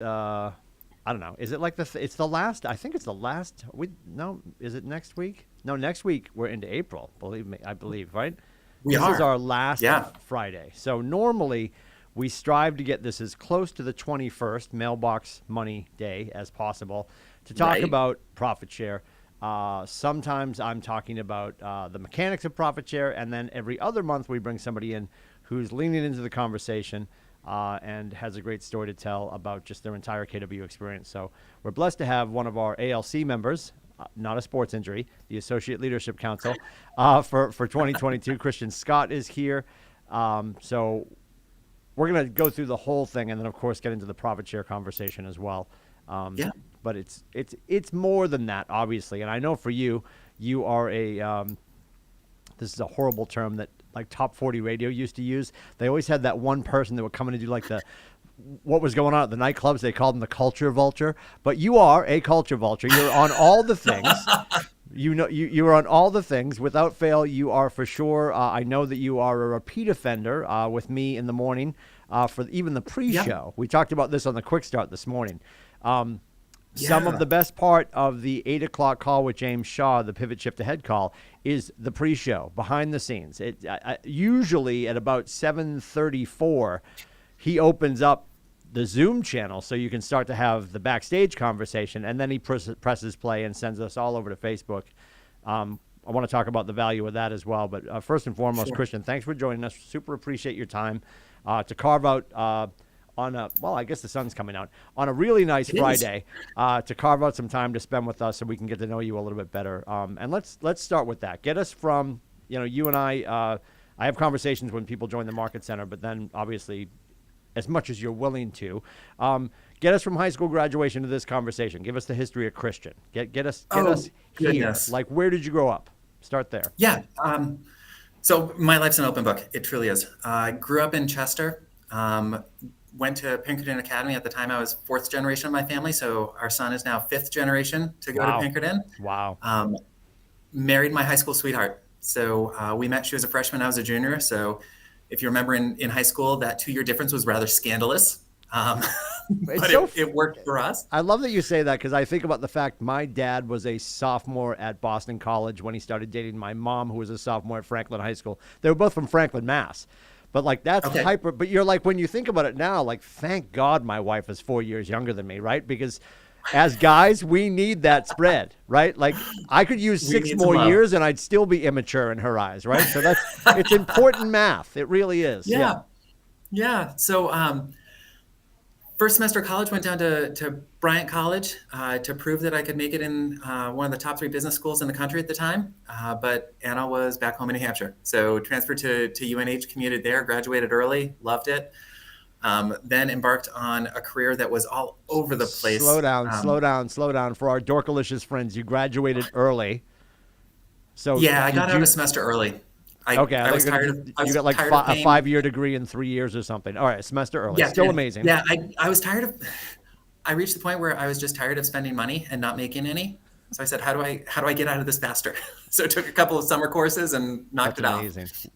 I don't know. Is it like it's the last? I think it's the last. No. Is it next week? No, next week we're into April. Believe me, I believe. Right. We This is are. our last Yeah. Friday. So normally we strive to get this as close to the 21st mailbox money day as possible to talk Right. about profit share. Sometimes I'm talking about the mechanics of profit share, and then every other month we bring somebody in who's leaning into the conversation and has a great story to tell about just their entire KW experience. So we're blessed to have one of our ALC members, not a sports injury, the Associate Leadership Council for 2022. Christian Scott is here. So we're going to go through the whole thing and then, of course, get into the profit share conversation as well. Yeah. But it's more than that, obviously. And I know for you, you are this is a horrible term that like Top 40 Radio used to use. They always had that one person that would come in and do like what was going on at the nightclubs. They called them the culture vulture. But you are a culture vulture. You're on all the things. You are on all the things without fail. You are for sure. I know that you are a repeat offender with me in the morning for even the pre-show. Yeah. We talked about this on the KWikStart this morning. Some of Yeah. the best part of the 8 o'clock call with James Shaw, the pivot shift ahead call, is the pre-show behind the scenes. Usually at about 7:34, he opens up the Zoom channel so you can start to have the backstage conversation, and then he presses play and sends us all over to Facebook. I want to talk about the value of that as well. But first and foremost, Sure. Christian, thanks for joining us. Super appreciate your time to carve out I guess the sun's coming out, on a really nice Friday, to carve out some time to spend with us so we can get to know you a little bit better. And let's start with that. Get us from, you and I have conversations when people join the Market Center, but then obviously as much as you're willing to, get us from high school graduation to this conversation. Give us the history of Christian. Get us here. Goodness. Like, where did you grow up? Start there. Yeah. So my life's an open book. It truly is. I grew up in Chester. Went to Pinkerton Academy. At the time, I was fourth generation of my family. So our son is now fifth generation to go Wow. to Pinkerton. Wow. Married my high school sweetheart. So we met. She was a freshman. I was a junior. So if you remember in high school, that 2-year difference was rather scandalous. But it worked for us. I love that you say that because I think about the fact my dad was a sophomore at Boston College when he started dating my mom, who was a sophomore at Franklin High School. They were both from Franklin, Mass. But like that's Okay. hyper. But you're like, when you think about it now, like, thank God my wife is 4 years younger than me, right? Because as guys, we need that spread, right? Like, I could use We 6 need some more love. years and I'd still be immature in her eyes, right? So it's important math. It really is. Yeah. Yeah. So first semester of college, went down to Bryant College to prove that I could make it in one of the top 3 business schools in the country at the time. But Anna was back home in New Hampshire. So transferred to UNH, commuted there, graduated early, loved it. Then embarked on a career that was all over the place. Slow down. For our Dorkalicious friends, you graduated early. So Yeah, I got out a semester early. I was tired of. You got like a 5-year degree in 3 years or something. All right, a semester early. Yeah, Still amazing. Yeah, I was tired of. I reached the point where I was just tired of spending money and not making any. So I said, how do I get out of this faster? So I took a couple of summer courses and knocked That's it amazing. out. That's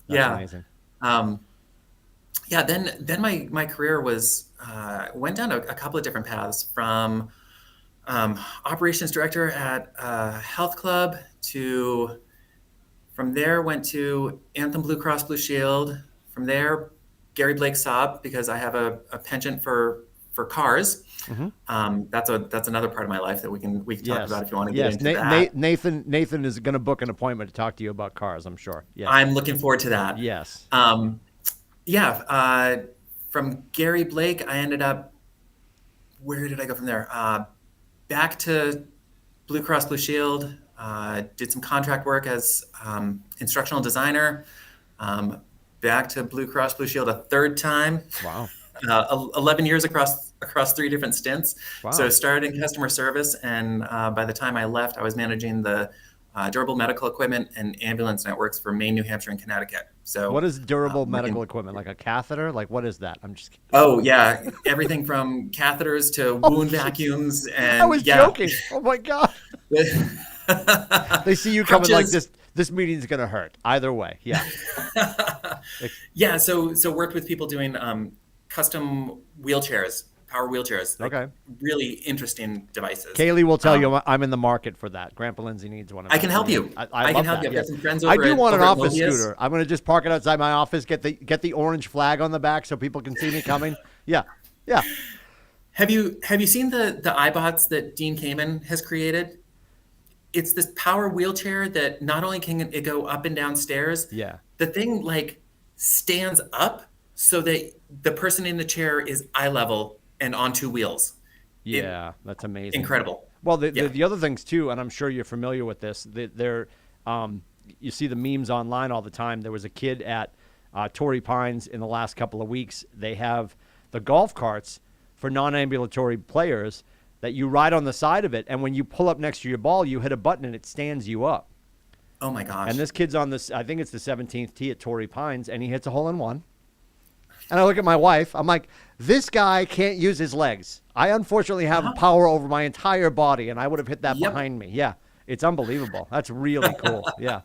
Yeah. amazing. Yeah. Then my career went down a couple of different paths, from operations director at a health club to. From there, went to Anthem Blue Cross Blue Shield. From there, Gary Blake Saab, because I have a penchant for cars. Mm-hmm. That's another part of my life that we can talk about if you want to get Yes. into that. Nathan is going to book an appointment to talk to you about cars, I'm sure. Yeah. I'm looking forward to that. Yes. From Gary Blake, I ended up. Where did I go from there? Back to Blue Cross Blue Shield. Did some contract work as instructional designer. Back to Blue Cross Blue Shield a third time. Wow. 11 years across 3 different stints. Wow. So started in customer service, and by the time I left, I was managing the durable medical equipment and ambulance networks for Maine, New Hampshire, and Connecticut. So What is durable medical equipment? Like a catheter? Like, what is that? I'm just kidding. Oh yeah, everything from catheters to wound vacuums, and I was joking. Oh my God. They see you coming like Crutches. this meeting's going to hurt. Either way. Yeah. Yeah, so worked with people doing custom wheelchairs power wheelchairs, like Okay. really interesting devices. Kaylee will tell you I'm in the market for that. Grandpa Lindsay needs one. I can help eventually. you. I I can love help that. you. I've Yeah. got some friends I over do at want an over at office Mobius. scooter. I'm going to just park it outside my office, get the orange flag on the back so people can see me coming. Yeah. Yeah. Have you seen the iBots that Dean Kamen has created? It's this power wheelchair that not only can it go up and down stairs, Yeah. the thing like stands up so that the person in the chair is eye level and on two wheels. It Yeah. That's amazing. incredible. Well, Yeah. the other things too, and I'm sure you're familiar with this. You see the memes online all the time. There was a kid at Torrey Pines in the last couple of weeks. They have the golf carts for non-ambulatory players that you ride on the side of it, and when you pull up next to your ball, you hit a button and it stands you up. Oh my gosh. And this kid's on this, I think it's the 17th tee at Torrey Pines, and he hits a hole in one. And I look at my wife. I'm like, this guy can't use his legs. I unfortunately have power over my entire body, and I would have hit that Yep. behind me. Yeah, it's unbelievable. That's really cool. Yeah.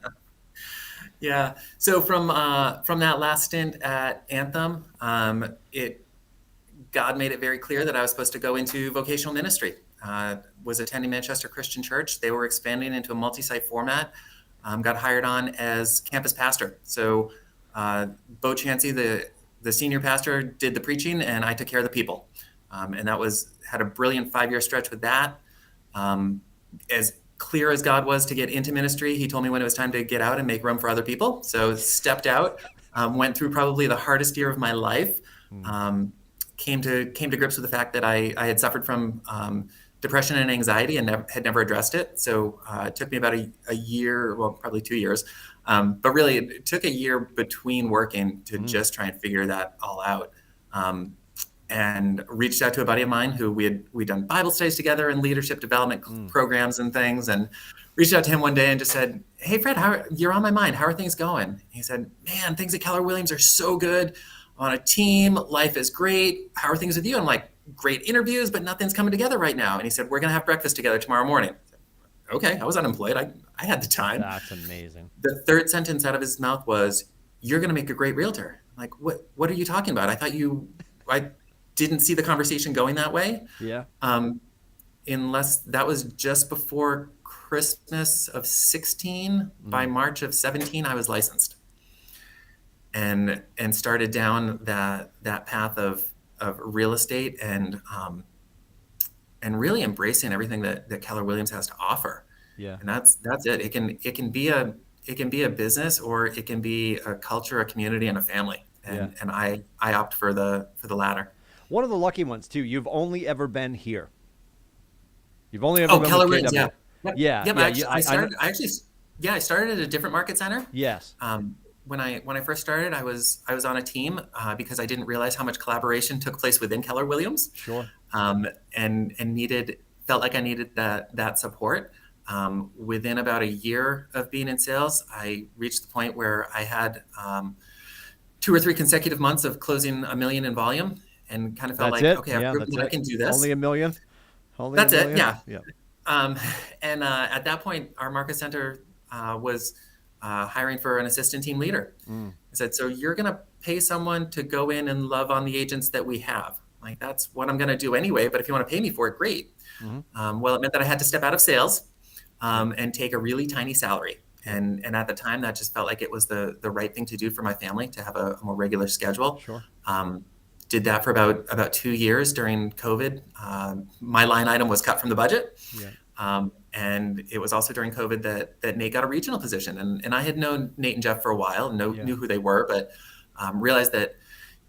Yeah. So from that last stint at Anthem, God made it very clear that I was supposed to go into vocational ministry. Was attending Manchester Christian Church. They were expanding into a multi-site format. Got hired on as campus pastor. So Bo Chansey, the senior pastor, did the preaching, and I took care of the people. And had a brilliant 5-year stretch with that. As clear as God was to get into ministry, he told me when it was time to get out and make room for other people. So stepped out, went through probably the hardest year of my life. Came to grips with the fact that I had suffered from depression and anxiety and had never addressed it. So it took me about a year, well, probably 2 years. But really, it took a year between working to just try and figure that all out. And reached out to a buddy of mine who we'd done Bible studies together and leadership development programs and things. And reached out to him one day and just said, "Hey, Fred, you're on my mind. How are things going?" He said, "Man, things at Keller Williams are so good. On a team, life is great. How are things with you?" I'm like, "Great interviews, but nothing's coming together right now." And he said, "We're going to have breakfast together tomorrow morning." I said, okay, I was unemployed. I had the time. That's amazing. The third sentence out of his mouth was, "You're going to make a great realtor." I'm like, what are you talking about? I thought I didn't see the conversation going that way. Yeah. Unless that was just before Christmas of 16. By March of 17, I was licensed. And started down that path of real estate and really embracing everything that Keller Williams has to offer. Yeah. And that's it. It can be a business, or it can be a culture, a community, and a family. And I opt for the latter. One of the lucky ones too. You've only ever been here. You've only ever been Keller with Williams, KW. yeah. Yeah. I started at a different market center. Yes. When I first started, I was on a team because I didn't realize how much collaboration took place within Keller Williams. Sure. And felt like I needed that support. Within about a year of being in sales, I reached the point where I had 2 or 3 consecutive months of closing $1 million in volume, and kind of felt That's like, it. okay, I've proven that I can do this. Only $1 million. That's $1 million? it. Yeah. And at that point, our market center was hiring for an assistant team leader. I said, "So you're going to pay someone to go in and love on the agents that we have?" Like, that's what I'm going to do anyway, but if you want to pay me for it, great. Well, it meant that I had to step out of sales and take a really tiny salary. And at the time, that just felt like it was the right thing to do for my family, to have a more regular schedule. Sure. Did that for about 2 years during COVID. My line item was cut from the budget. Yeah. And it was also during COVID that Nate got a regional position. And I had known Nate and Jeff for a while, knew who they were, but realized that,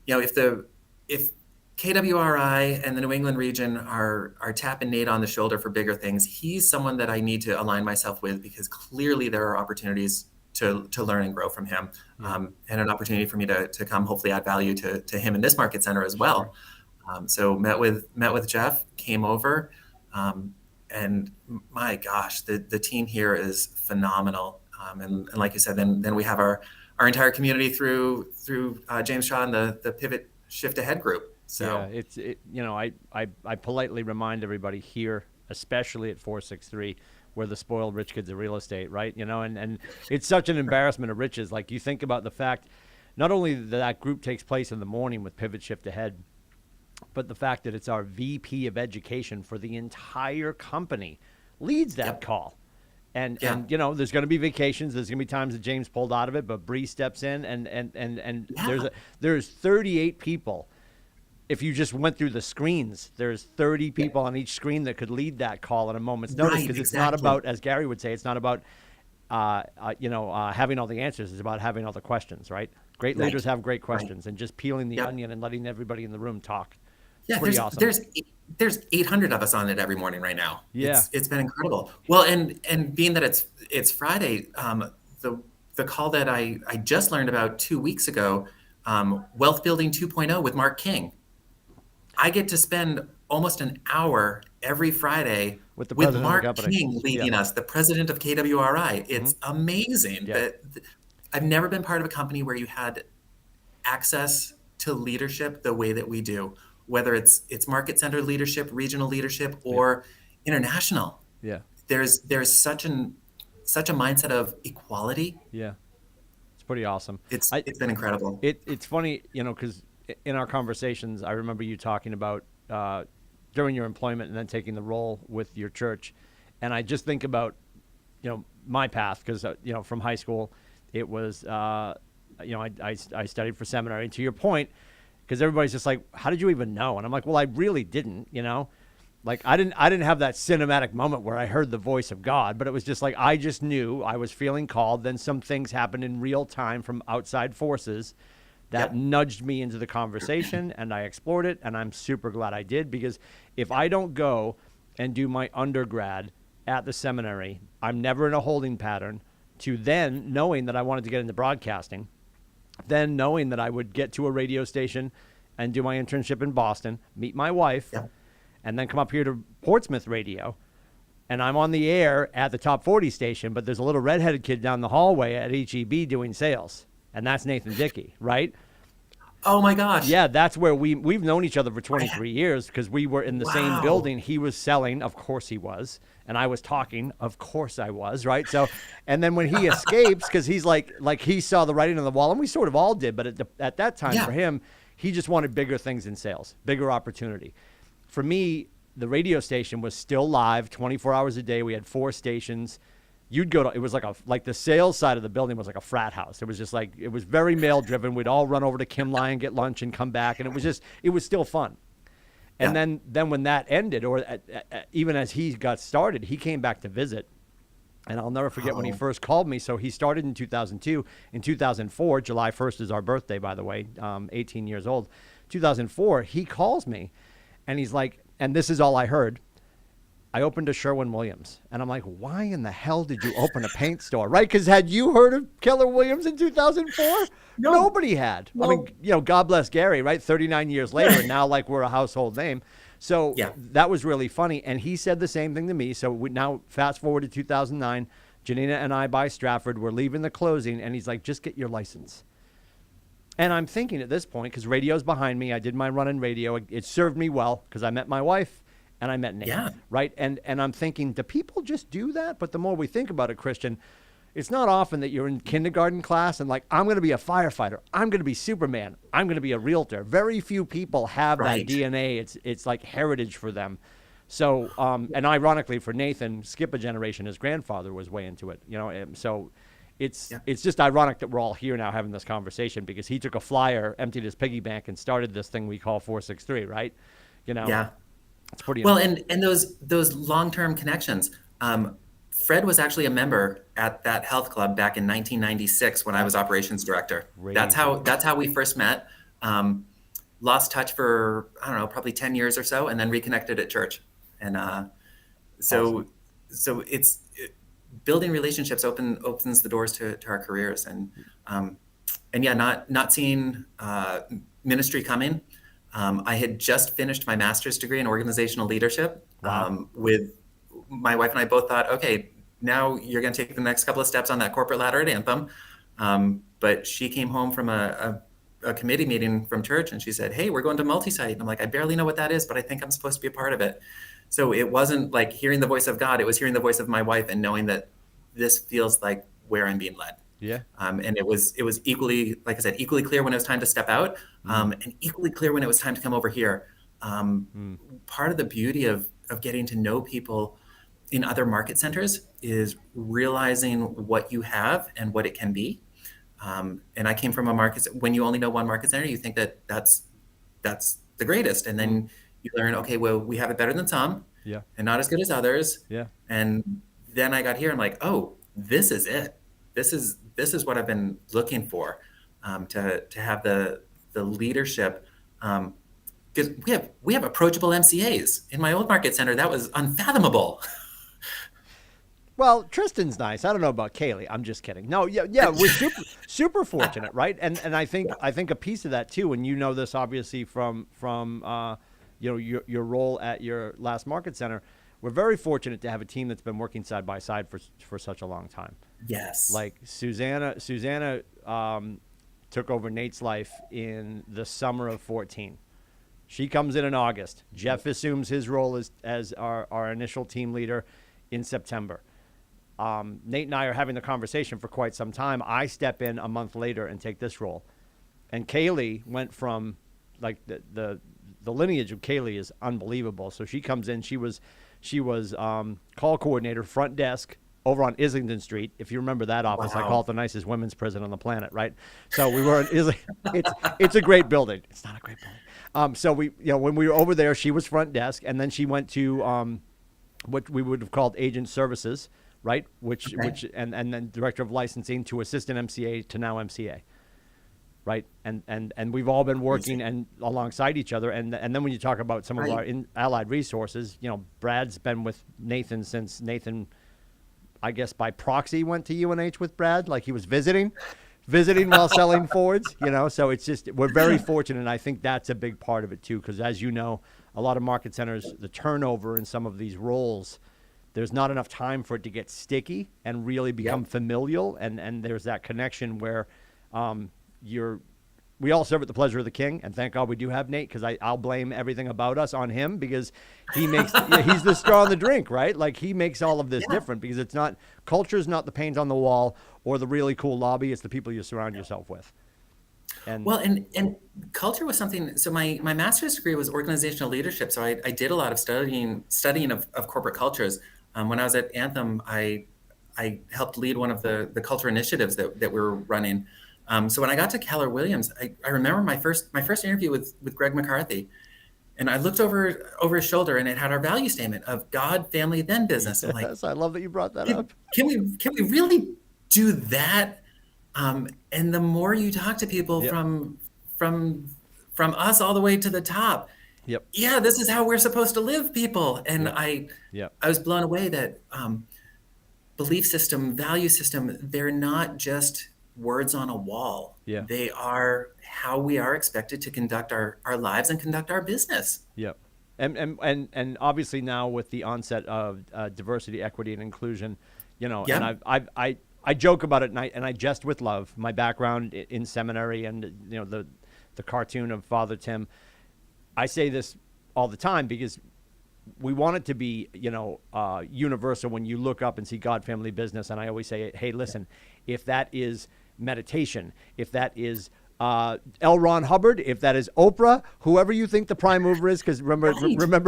if KWRI and the New England region are tapping Nate on the shoulder for bigger things, he's someone that I need to align myself with, because clearly there are opportunities to learn and grow from him, and an opportunity for me to come hopefully add value to him in this market center as well. So met with Jeff, came over, and my gosh, the team here is phenomenal. And like you said, then we have our entire community through James Shaw and the Pivot Shift Ahead group. So I politely remind everybody here, especially at 463, we're the spoiled rich kids of real estate, right? And it's such an embarrassment of riches. Like, you think about the fact, not only that group takes place in the morning with Pivot Shift Ahead, but the fact that it's our VP of education for the entire company leads that Yep. call. And Yeah. there's going to be vacations. There's going to be times that James pulled out of it, but Bree steps in, and Yeah. there's 38 people. If you just went through the screens, there's 30 people on each screen that could lead that call at a moment's notice, Right. because it's not Exactly. about, as Gary would say, it's not about having all the answers. It's about having all the questions, right? Great Right. leaders have great Right. questions, and just peeling the Yep. onion and letting everybody in the room talk. It's Yeah, pretty awesome. there's 800 of us on it every morning right now. Yeah. It's been incredible. Well, and being that it's Friday, the call that I just learned about 2 weeks ago, Wealth Building 2.0 with Mark King. I get to spend almost an hour every Friday With the with president of the Mark company. King Yeah. leading us, the president of KWRI. It's amazing Yeah. that I've never been part of a company where you had access to leadership the way that we do, whether it's market center leadership, regional leadership, Yeah. or international. Yeah. There's such a mindset of equality. Yeah. It's pretty awesome. It's been incredible. It's funny, because in our conversations, I remember you talking about during your employment and then taking the role with your church, and I just think about my path, because from high school, it was I studied for seminary. And to your point, because everybody's just like, how did you even know? And I'm like, well, I really didn't. Like I didn't have that cinematic moment where I heard the voice of God, but it was just like I just knew I was feeling called. Then some things happened in real time from outside forces that Yep. nudged me into the conversation, and I explored it, and I'm super glad I did, because if I don't go and do my undergrad at the seminary, I'm never in a holding pattern to then knowing that I wanted to get into broadcasting, then knowing that I would get to a radio station and do my internship in Boston, meet my wife, Yep. and then come up here to Portsmouth radio. And I'm on the air at the top 40 station, but there's a little redheaded kid down the hallway at HEB doing sales. And that's Nathan Dickey, right? Oh my gosh. Yeah, that's where we've known each other for 23 years, because we were in the same Wow. building. He was selling, of course he was, and I was talking, of course I was, right? So, and then when he escapes, because he's like he saw the writing on the wall, and we sort of all did, but at that time Yeah. for him, he just wanted bigger things in sales, bigger opportunity. For me, the radio station was still live 24 hours a day. We had 4 stations. You'd go to, it was like the sales side of the building was like a frat house. It was just like, it was very male driven. We'd all run over to Kim Lyon, get lunch, and come back. And it was still fun. And Yeah. then when that ended, or even as he got started, he came back to visit. And I'll never forget when he Oh. first called me. So he started in 2002. In 2004, July 1st is our birthday, by the way, 18 years old. 2004, he calls me, and he's like, and this is all I heard, I opened a Sherwin-Williams. And I'm like, why in the hell did you open a paint store? Right? Because had you heard of Keller Williams in 2004? No. Nobody had. I mean, No. God bless Gary, right? 39 years later, and now like we're a household name. So Yeah. that was really funny. And he said the same thing to me. So we now fast forward to 2009, Janina and I by Stratford, we're leaving the closing, and he's like, just get your license. And I'm thinking at this point, because radio's behind me, I did my run in radio. It served me well, because I met my wife and I met Nate, Yeah. right? And I'm thinking, do people just do that? But the more we think about it, Christian, it's not often that you're in kindergarten class and like, I'm going to be a firefighter. I'm going to be Superman. I'm going to be a realtor. Very few people have Right. that DNA. It's like heritage for them. So, and ironically for Nathan, skip a generation, his grandfather was way into it, and so it's just ironic that we're all here now having this conversation, because he took a flyer, emptied his piggy bank, and started this thing we call 463, right? Yeah. It's pretty Well, amazing. and those long-term connections. Fred was actually a member at that health club back in 1996 when I was operations director. That's how we first met. Lost touch for, I don't know, probably 10 years or so, and then reconnected at church. And so it's building relationships opens the doors to our careers, and yeah, not seeing ministry coming. I had just finished my master's degree in organizational leadership. Wow. With my wife and I both thought, okay, now you're going to take the next couple of steps on that corporate ladder at Anthem. But she came home from a committee meeting from church, and she said, hey, we're going to multi-site. And I'm like, I barely know what that is, but I think I'm supposed to be a part of it. So it wasn't like hearing the voice of God. It was hearing the voice of my wife and knowing that this feels like where I'm being led. Yeah. And it was equally, like I said, equally clear when it was time to step out, and equally clear when it was time to come over here. Mm. Part of the beauty of getting to know people in other market centers is realizing what you have and what it can be. And I came from a market. When you only know one market center, you think that that's the greatest, and Mm. then you learn, okay, well, we have it better than some, Yeah. and not as good as others. Yeah. And then I got here, I'm like, oh, this is it. This is what I've been looking for, to have the leadership. Because we have approachable MCAs. In my old market center, that was unfathomable. Well, Tristan's nice. I don't know about Kaylee. I'm just kidding. No, yeah, yeah, we're super fortunate, right? And I think a piece of that too, and you know this obviously from your role at your last market center. We're very fortunate to have a team that's been working side by side for such a long time. Yes. Like Susanna took over Nate's life in the summer of 14. She comes in August. Jeff assumes his role as our initial team leader in September. Nate and I are having the conversation for quite some time. I step in a month later and take this role. And Kaylee went from, like, the lineage of Kaylee is unbelievable. So she comes in. She was call coordinator, front desk over on Islington Street. If you remember that office, I Wow. call it the nicest women's prison on the planet, right? So we were in Islington. It's a great building. It's not a great building. So when we were over there, she was front desk, and then she went to what we would have called agent services, right? Which Okay. which and then director of licensing to assistant MCA to now MCA, right? And we've all been working and alongside each other. And then when you talk about some of Right. our allied resources, Brad's been with Nathan since Nathan, I guess by proxy, went to UNH with Brad, like he was visiting while selling Fords, So it's just, we're very fortunate. And I think that's a big part of it too, because as you know, a lot of market centers, the turnover in some of these roles, there's not enough time for it to get sticky and really become familial. And there's that connection where we all serve at the pleasure of the king. And thank God we do have Nate, because I'll blame everything about us on him, because he's the straw in the drink, right? Like he makes all of this different, because culture is not the paint on the wall or the really cool lobby. It's the people you surround yourself with. And Well, and culture was something. So my master's degree was organizational leadership. So I did a lot of studying of corporate cultures. When I was at Anthem, I helped lead one of the culture initiatives that we were running. So when I got to Keller Williams, I remember my first interview with Greg McCarthy, and I looked over his shoulder, and it had our value statement of God, family, then business. I'm like, yes, I love that you brought that up. can we really do that? And the more you talk to people Yep. from us all the way to the top, Yep. yeah, this is how we're supposed to live, people. And Yep. Yep. I was blown away that belief system, value system, they're not just words on a wall. Yeah. They are how we are expected to conduct our lives and conduct our business. Yep. And obviously now with the onset of diversity, equity, and inclusion, Yeah. and I joke about it, and I jest with love. My background in seminary, and the cartoon of Father Tim. I say this all the time because we want it to be universal. When you look up and see God, family, business, and I always say, hey, listen, if that is meditation, if that is L. Ron Hubbard, if that is Oprah, whoever you think the prime mover is, because remember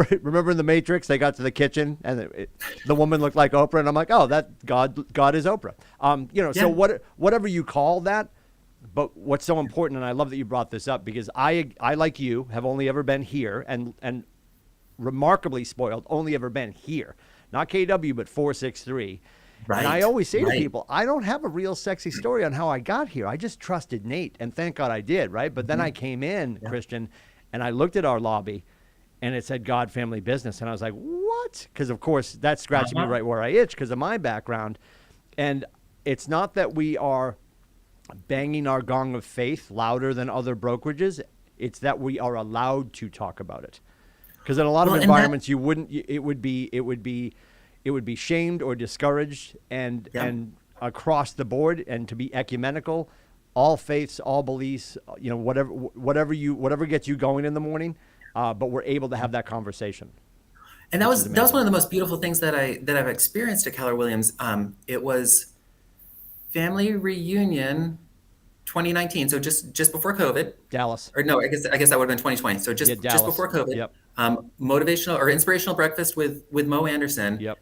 in the Matrix, they got to the kitchen and the woman looked like Oprah, and I'm like, oh, that God is Oprah. So whatever you call that. But what's so important, and I love that you brought this up, because I like you have only ever been here, and remarkably spoiled, only ever been here, not KW, but 463. Right. And I always say to Right. people, I don't have a real sexy story on how I got here. I just trusted Nate, and thank God I did, right? But then I came in, Christian, and I looked at our lobby, and it said God, family, business. And I was like, what? Because, of course, that's scratching me right where I itch because of my background. And it's not that we are banging our gong of faith louder than other brokerages. It's that we are allowed to talk about it. Because in a lot of environments, you wouldn't. It would be shamed or discouraged, and across the board, and to be ecumenical, all faiths, all beliefs, whatever gets you going in the morning. But we're able to have that conversation. And that was one of the most beautiful things that I've experienced at Keller Williams. It was family reunion 2019, so just before COVID. Dallas. Or no, I guess that would have been 2020. So just Dallas. before COVID. Yep. Motivational or inspirational breakfast with Mo Anderson. Yep.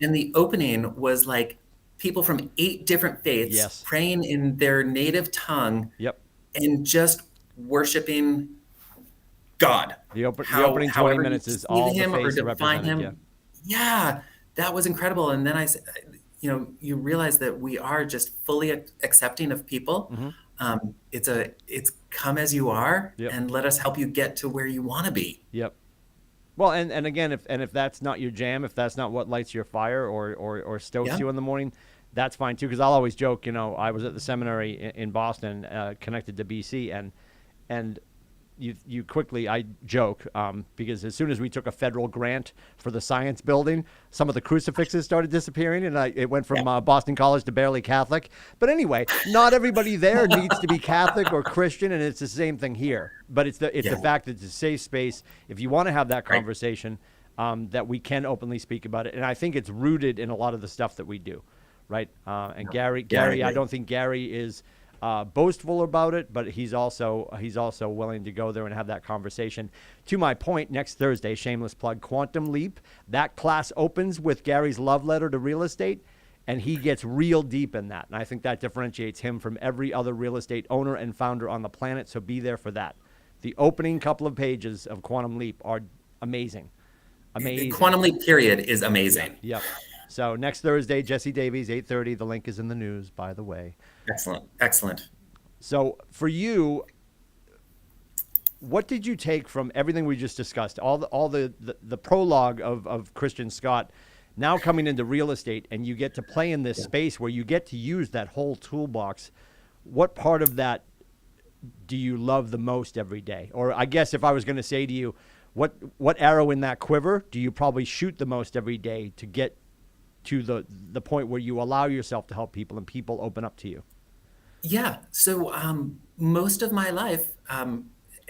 And the opening was like people from 8 different faiths Yes. praying in their native tongue Yep. and just worshiping God. The opening 20 However you minutes is perceive all the him or faiths define represented. Yeah. him. Yeah, that was incredible. And then you realize that we are just fully accepting of people. Mm-hmm. It's come as you are, Yep. and let us help you get to where you want to be. Yep. Well, and again, if that's not your jam, if that's not what lights your fire or stokes Yeah. you in the morning, that's fine too. Because I'll always joke, I was at the seminary in Boston, connected to BC, and you quickly, I joke, because as soon as we took a federal grant for the science building, some of the crucifixes started disappearing, and it went from Boston College to barely Catholic. But anyway, not everybody there needs to be Catholic or Christian, and it's the same thing here. But it's the fact that it's a safe space. If you want to have that conversation, that we can openly speak about it, and I think it's rooted in a lot of the stuff that we do, right? And Gary, I don't think Gary is boastful about it, but he's also willing to go there and have that conversation. To my point, next Thursday, shameless plug, Quantum Leap, that class opens with Gary's love letter to real estate, and he gets real deep in that. And I think that differentiates him from every other real estate owner and founder on the planet, so be there for that. The opening couple of pages of Quantum Leap are amazing. Amazing. Quantum Leap period is amazing. Yep. So next Thursday, Jesse Davies, 8:30. The link is in the news, by the way. Excellent. So for you, what did you take from everything we just discussed? All the prologue of Christian Scott, now coming into real estate, and you get to play in this space where you get to use that whole toolbox. What part of that do you love the most every day? Or I guess if I was going to say to you, what arrow in that quiver do you probably shoot the most every day to get to the point where you allow yourself to help people and people open up to you? Yeah. So most of my life,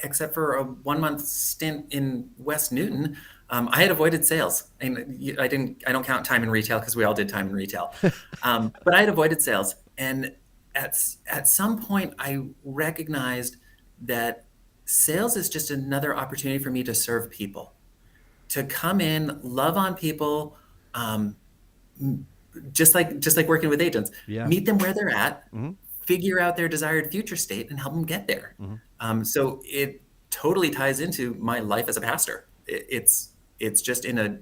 except for a 1-month stint in West Newton, I had avoided sales. And I don't count time in retail because we all did time in retail. But I had avoided sales. And at some point, I recognized that sales is just another opportunity for me to serve people, to come in, love on people, just like working with agents, meet them where they're at, figure out their desired future state, and help them get there. So it totally ties into my life as a pastor. It's just in a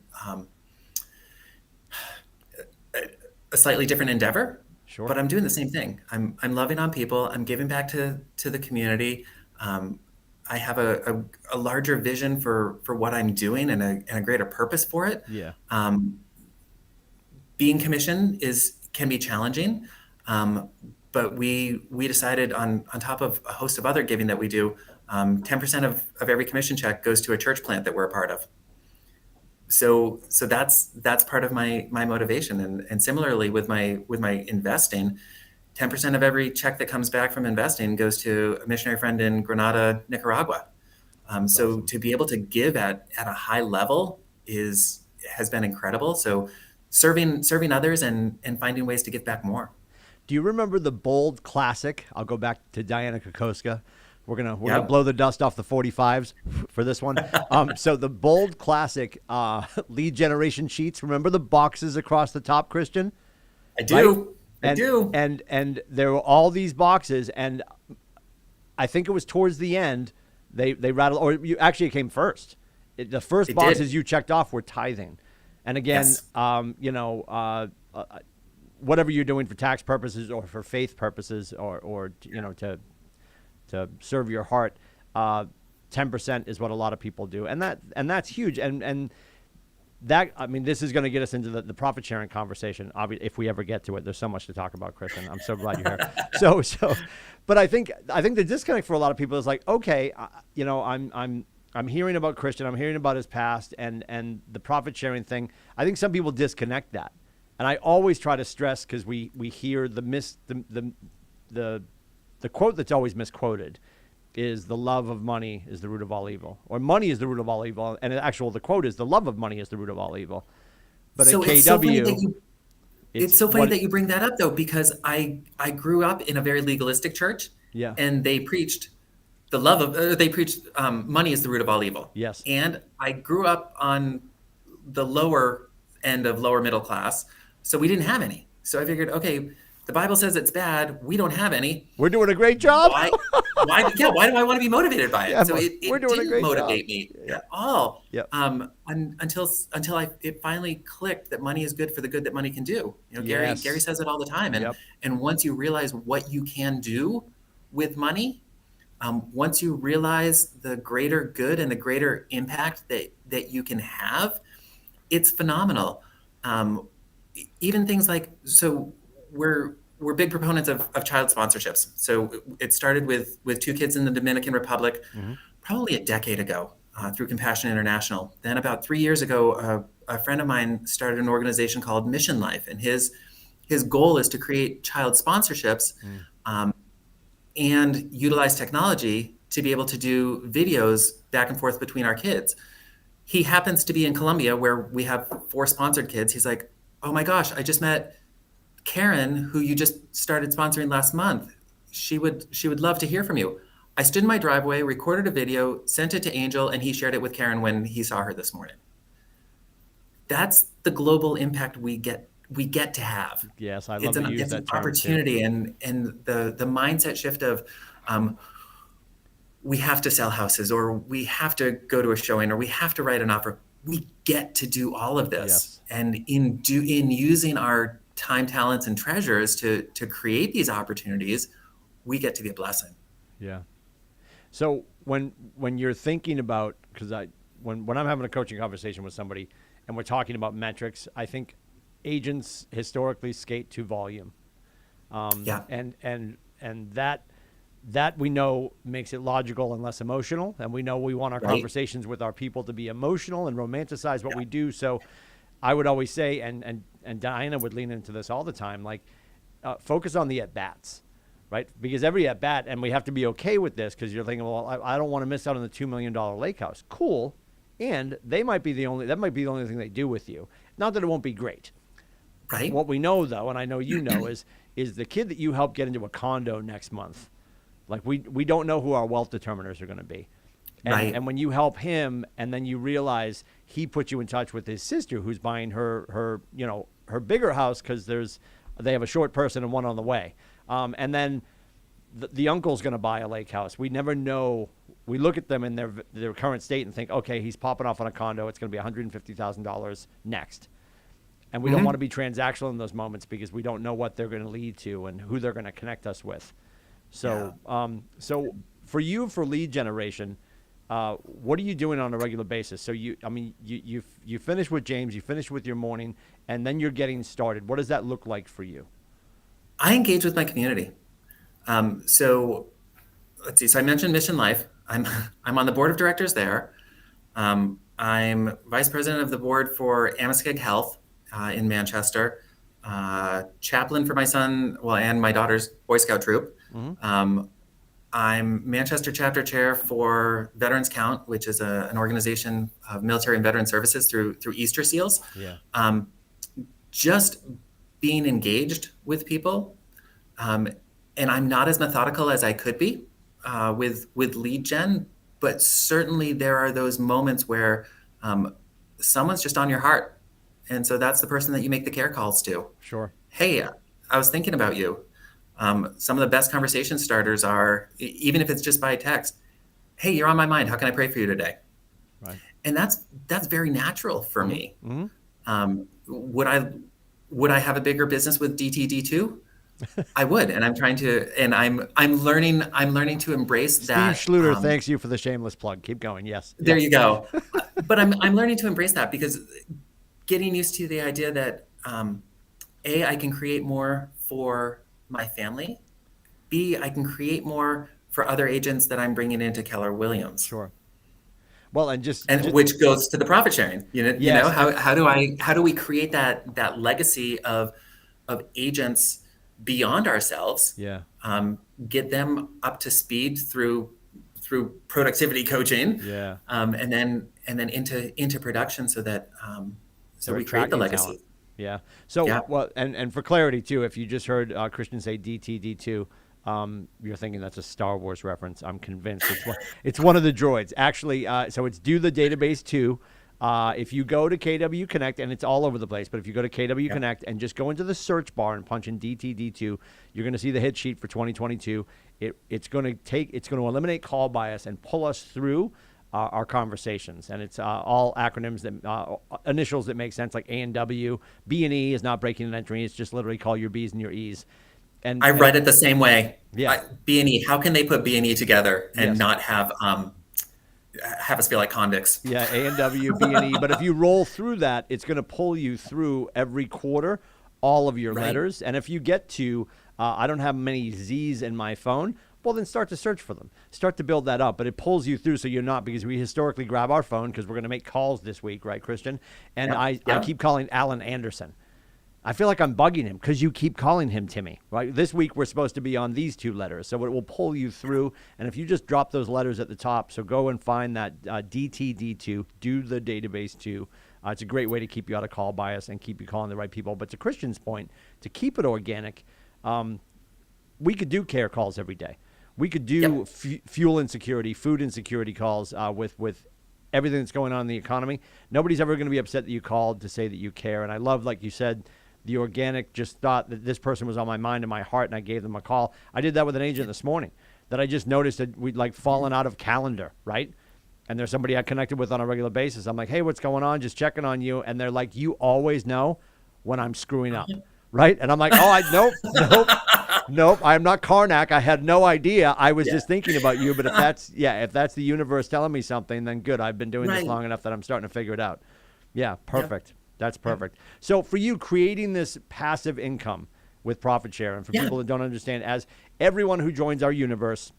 slightly different endeavor, but I'm doing the same thing. I'm loving on people. I'm giving back to the community. I have a larger vision for what I'm doing and a greater purpose for it. Yeah. Being commissioned can be challenging, but we decided on top of a host of other giving that we do, 10% of every commission check goes to a church plant that we're a part of. So that's part of my motivation, and similarly with my investing, 10% of every check that comes back from investing goes to a missionary friend in Grenada, Nicaragua. So to be able to give at a high level has been incredible. So serving others and finding ways to give back more. Do you remember the Bold Classic? I'll go back to Diana Kokoska. We're gonna blow the dust off the 45s for this one. So the Bold Classic lead generation sheets. Remember the boxes across the top, Christian? I do. Right? I do. And there were all these boxes, and I think it was towards the end they rattled, or it came first. The first boxes you checked off were tithing. And again, whatever you're doing for tax purposes or for faith purposes, or to serve your heart, 10% is what a lot of people do, and that's huge. And that, I mean, this is going to get us into the profit sharing conversation. Obviously, if we ever get to it, there's so much to talk about, Christian. I'm so glad you're here. But I think the disconnect for a lot of people is like, okay, I'm hearing about Christian, I'm hearing about his past and the profit sharing thing. I think some people disconnect that. And I always try to stress, because we hear the quote that's always misquoted is the love of money is the root of all evil, or money is the root of all evil. And the quote is the love of money is the root of all evil. But so at KW, it's so funny that you bring that up, though, because I grew up in a very legalistic church, and they preached the love of they preach money is the root of all evil. Yes. And I grew up on the lower end of lower middle class, so we didn't have any. So I figured, okay, the Bible says it's bad. We don't have any. We're doing a great job. Why? Why do I want to be motivated by it? Yeah, So we're it doing a didn't great motivate job. me Yeah. at all. Yep. Until it finally clicked that money is good for the good that money can do. You know, Yes. Gary says it all the time. And Yep. and once you realize what you can do with money, once you realize the greater good and the greater impact that you can have, it's phenomenal. Even things like, so we're big proponents of child sponsorships. So it started with 2 kids in the Dominican Republic, probably a decade ago, through Compassion International. Then about 3 years ago, a friend of mine started an organization called Mission Life, and his goal is to create child sponsorships and utilize technology to be able to do videos back and forth between our kids. He happens to be in Colombia, where we have 4 sponsored kids. He's like, oh my gosh, I just met Karen, who you just started sponsoring last month. She would love to hear from you. I stood in my driveway, recorded a video, sent it to Angel, and he shared it with Karen when he saw her this morning. That's the global impact we get to have. Yes, I love to use It's that an term opportunity, too. and the mindset shift of we have to sell houses, or we have to go to a showing, or we have to write an offer. We get to do all of this. Yes. And in using our time, talents, and treasures to create these opportunities, we get to be a blessing. Yeah. So when you're thinking about, because when I'm having a coaching conversation with somebody and we're talking about metrics, I think agents historically skate to volume. Yeah. And that we know makes it logical and less emotional. And we know we want our Right. conversations with our people to be emotional and romanticize what we do. So I would always say, and Diana would lean into this all the time, like focus on the at-bats, right? Because every at-bat, and we have to be okay with this, because you're thinking, well, I don't want to miss out on the $2 million lake house. Cool. And that might be the only thing they do with you. Not that it won't be great. Right. What we know, though, and I know you know, is the kid that you help get into a condo next month. Like we don't know who our wealth determiners are going to be. And, Right. and when you help him, and then you realize he put you in touch with his sister, who's buying her bigger house because they have a short person and one on the way. And then the uncle's going to buy a lake house. We never know. We look at them in their current state and think, okay, he's popping off on a condo. It's going to be $150,000 next. And we don't want to be transactional in those moments, because we don't know what they're going to lead to and who they're going to connect us with. So, so for you, for lead generation, what are you doing on a regular basis? So you finish with James, you finish with your morning, and then you're getting started. What does that look like for you? I engage with my community. So let's see. So I mentioned Mission Life. I'm on the board of directors there. I'm vice president of the board for Amoskeag Health in Manchester. Chaplain for my son, and my daughter's Boy Scout troop. I'm Manchester chapter chair for Veterans Count, which is an organization of military and veteran services through Easter SEALs. Yeah. Just being engaged with people, and I'm not as methodical as I could be with lead gen, but certainly there are those moments where someone's just on your heart, and so that's the person that you make the care calls to. Sure. Hey, I was thinking about you. Some of the best conversation starters are, even if it's just by text, hey, you're on my mind. How can I pray for you today? Right. And that's very natural for me. Mm-hmm. Would I have a bigger business with DTD2? I would, and I'm trying to, and I'm learning to embrace that. Steve Schluter, thanks you for the shameless plug. Keep going. Yes. There you go. But I'm learning to embrace that, because getting used to the idea that I can create more for my family. B, I can create more for other agents that I'm bringing into Keller Williams. Sure. Well, and which goes to the profit sharing. Yes. You know, how do we create that legacy of agents beyond ourselves? Yeah. Get them up to speed through productivity coaching. Yeah. And then into production, so that so we create the legacy. Talent. Yeah. So, well, and for clarity too, if you just heard Christian say DTD2, You're thinking that's a Star Wars reference. I'm convinced it's one of the droids. Actually, so it's Do the Database 2. If you go to KW Connect, and it's all over the place, but if you go to KW Connect and just go into the search bar and punch in DTD2, you're going to see the hit sheet for 2022. It's going to eliminate call bias and pull us through our conversations. And it's all acronyms that initials that make sense, like A and W. B and E is not breaking and entering. It's just literally call your B's and your E's. And I read it the same way. Yeah. B and E. How can they put B and E together and Yes. not have us feel like convicts? Yeah, A and W, B and E. But if you roll through that, it's going to pull you through every quarter, all of your letters. And if you get to, I don't have many Z's in my phone, well, then start to search for them. Start to build that up. But it pulls you through so you're not, because we historically grab our phone because we're going to make calls this week, right, Christian? And I keep calling Alan Anderson. I feel like I'm bugging him because you keep calling him Timmy, right? This week we're supposed to be on these two letters, so it will pull you through. And if you just drop those letters at the top, so go and find that DTD2, Do the Database 2. It's a great way to keep you out of call bias and keep you calling the right people. But to Christian's point, to keep it organic, we could do care calls every day. We could do fuel insecurity, food insecurity calls with everything that's going on in the economy. Nobody's ever going to be upset that you called to say that you care. And I love, like you said, the organic just thought that this person was on my mind and my heart, and I gave them a call. I did that with an agent this morning that I just noticed that we'd like fallen out of calendar, right? And there's somebody I connected with on a regular basis. I'm like, hey, what's going on? Just checking on you. And they're like, you always know when I'm screwing up, right? And I'm like, nope. I'm not Karnak. I had no idea. I was just thinking about you. But if that's the universe telling me something, then good. I've been doing this long enough that I'm starting to figure it out. Yeah, perfect. That's perfect. So for you, creating this passive income with profit share, and for people that don't understand, as everyone who joins our universe,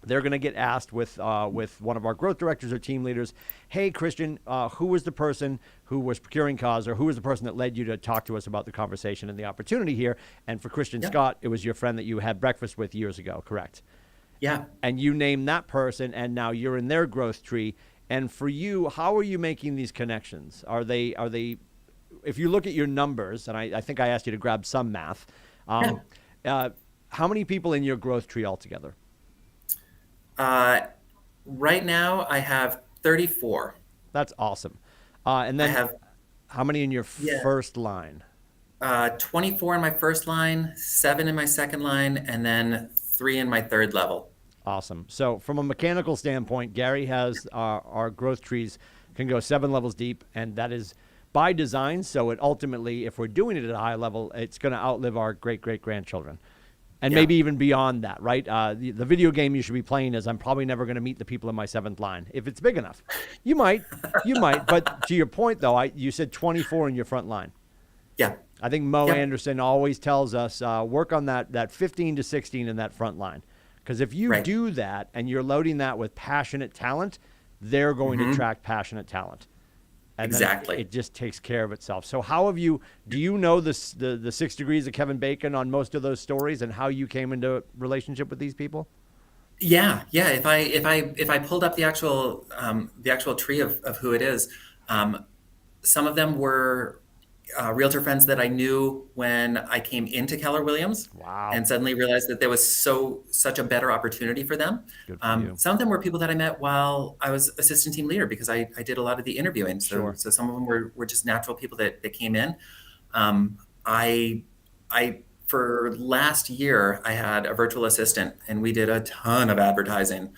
they're going to get asked with one of our growth directors or team leaders, hey, Christian, who was the person who was procuring cause, or who was the person that led you to talk to us about the conversation and the opportunity here? And for Christian Scott, it was your friend that you had breakfast with years ago, correct? Yeah. And you named that person, and now you're in their growth tree. And for you, how are you making these connections? Are they? If you look at your numbers, and I think I asked you to grab some math, how many people in your growth tree altogether? Right now, I have 34. That's awesome. And then I have, how many in your first line? 24 in my first line, 7 in my second line, and then 3 in my third level. Awesome. So from a mechanical standpoint, Gary has our growth trees can go 7 levels deep, and that is by design. So it ultimately, if we're doing it at a high level, it's going to outlive our great-great-grandchildren. And maybe even beyond that, right? The video game you should be playing is I'm probably never going to meet the people in my 7th line. If it's big enough. You might. But to your point, though, you said 24 in your front line. Yeah. I think Mo Anderson always tells us, work on that 15 to 16 in that front line. Because if you do that and you're loading that with passionate talent, they're going to attract passionate talent. And exactly. It just takes care of itself. So how have you, do you know the 6 degrees of Kevin Bacon on most of those stories and how you came into relationship with these people? Yeah. If I pulled up the actual tree of who it is, some of them were realtor friends that I knew when I came into Keller Williams. Wow. And suddenly realized that there was such a better opportunity for them. Good for you. Some of them were people that I met while I was assistant team leader because I did a lot of the interviewing. So some of them were just natural people that came in. I for last year, I had a virtual assistant and we did a ton of advertising,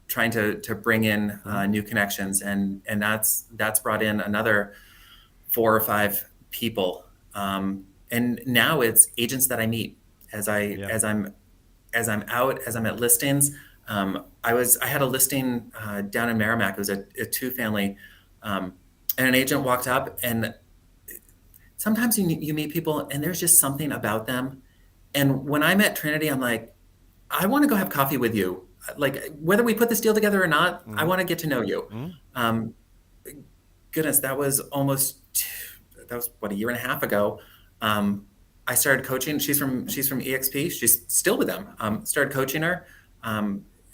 trying to bring in new connections. And that's brought in another 4 or 5 people. And now it's agents that I meet as I'm at listings. I had a listing down in Merrimack. It was a 2-family, and an agent walked up, and sometimes you meet people and there's just something about them. And when I met Trinity, I'm like, I want to go have coffee with you. Like whether we put this deal together or not, I want to get to know you. Goodness, that was what, a year and a half ago. I started coaching. She's from EXP. She's still with them. Started coaching her,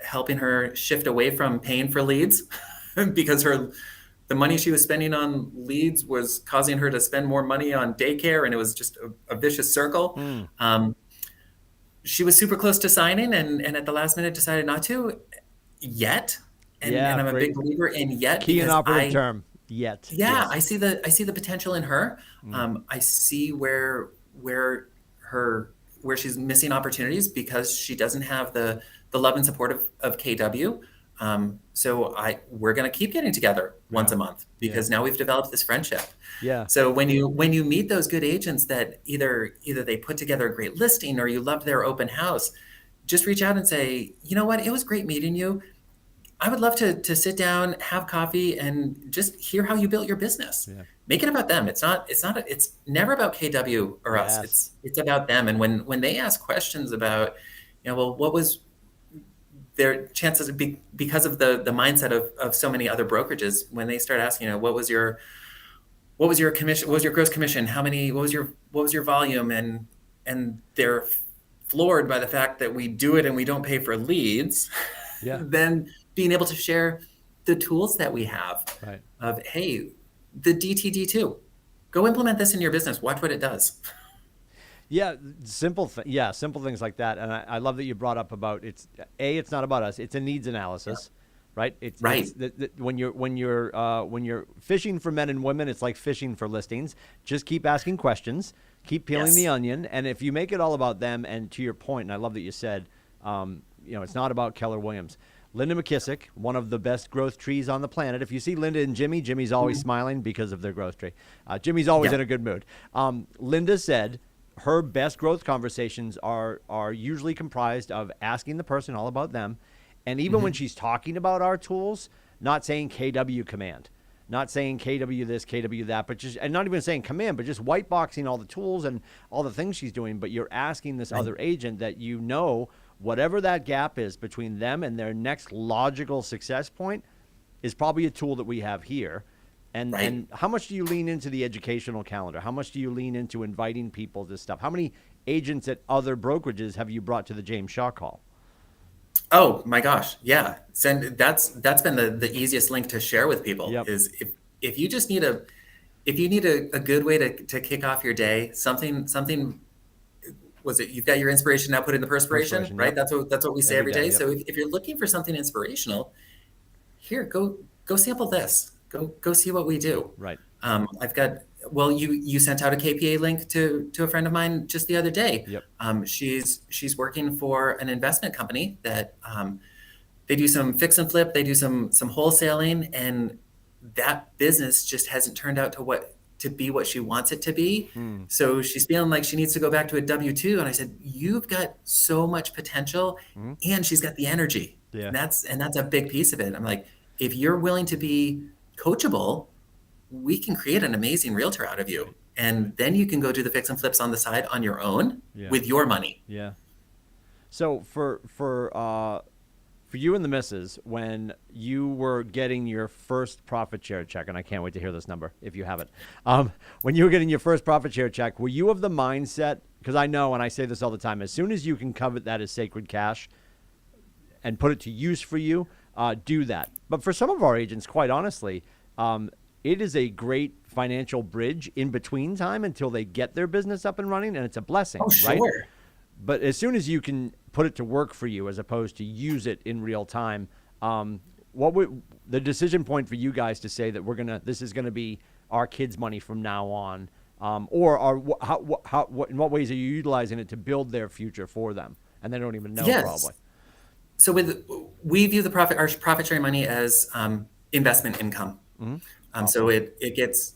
helping her shift away from paying for leads because the money she was spending on leads was causing her to spend more money on daycare, and it was just a vicious circle. she was super close to signing and at the last minute decided not to yet. And Yeah, I'm a big great. believer in yet Key and because operative term. Yet. yeah, Yes. I see the potential in her. Mm. I see where her where she's missing opportunities because she doesn't have the love and support of KW. So I we're gonna keep getting together once Yeah. a month Yeah. because now we've developed this friendship. Yeah. So when you meet those good agents that either they put together a great listing or you loved their open house, just reach out and say, you know what, it was great meeting you. I would love to sit down, have coffee, and just hear how you built your business. Yeah. Make it about them. It's never about KW or us. Yes. It's about them. And when they ask questions about, well, what was their chances because of the mindset of so many other brokerages, when they start asking, what was your commission, what was your gross commission, what was your volume, and they're floored by the fact that we do it and we don't pay for leads, Yeah. then being able to share the tools that we have Right. of, hey, the DTD2, go implement this in your business. Watch what it does. Yeah, simple things like that. And I love that you brought up about it's not about us. It's a needs analysis, right? Right. It's when you're fishing for men and women, it's like fishing for listings. Just keep asking questions, keep peeling Yes. the onion, and if you make it all about them, and to your point, and I love that you said, it's not about Keller Williams. Linda McKissick, one of the best growth trees on the planet. If you see Linda and Jimmy, Jimmy's always smiling because of their growth tree. Jimmy's always Yeah. in a good mood. Linda said her best growth conversations are usually comprised of asking the person all about them. And even when she's talking about our tools, not saying KW command, not saying KW this, KW that, but and not even saying command, but just white boxing all the tools and all the things she's doing. But you're asking this other agent that whatever that gap is between them and their next logical success point is probably a tool that we have here. And how much do you lean into the educational calendar? How much do you lean into inviting people to stuff? How many agents at other brokerages have you brought to the James Shaw call? Oh my gosh, yeah. That's been the easiest link to share with people. Yep. Is if you just need a good way to kick off your day, something was it, you've got your inspiration, now put in the perspiration, right? Yep. That's what we say every day. Yep. So if you're looking for something inspirational, here, go sample this. Go see what we do. Right. I've got, well, you sent out a KPA link to a friend of mine just the other day. Yep. She's working for an investment company that they do some fix and flip, they do some wholesaling, and that business just hasn't turned out to be what she wants it to be. So she's feeling like she needs to go back to a W-2. And I said, you've got so much potential, and she's got the energy. Yeah. And that's a big piece of it. I'm like, if you're willing to be coachable, we can create an amazing realtor out of you. And then you can go do the fix and flips on the side on your own with your money. Yeah. So for you and the missus, when you were getting your first profit share check, and I can't wait to hear this number if you have it. When you were getting your first profit share check, were you of the mindset, because I know, and I say this all the time, as soon as you can covet that as sacred cash and put it to use for you, do that. But for some of our agents, quite honestly, it is a great financial bridge in between time until they get their business up and running, and it's a blessing, right? But as soon as you can put it to work for you as opposed to use it in real time, what would the decision point for you guys to say that this is gonna be our kids' money from now on, or in what ways are you utilizing it to build their future for them, and they don't even know probably? So we view our profit sharing money as investment income. Awesome. So it gets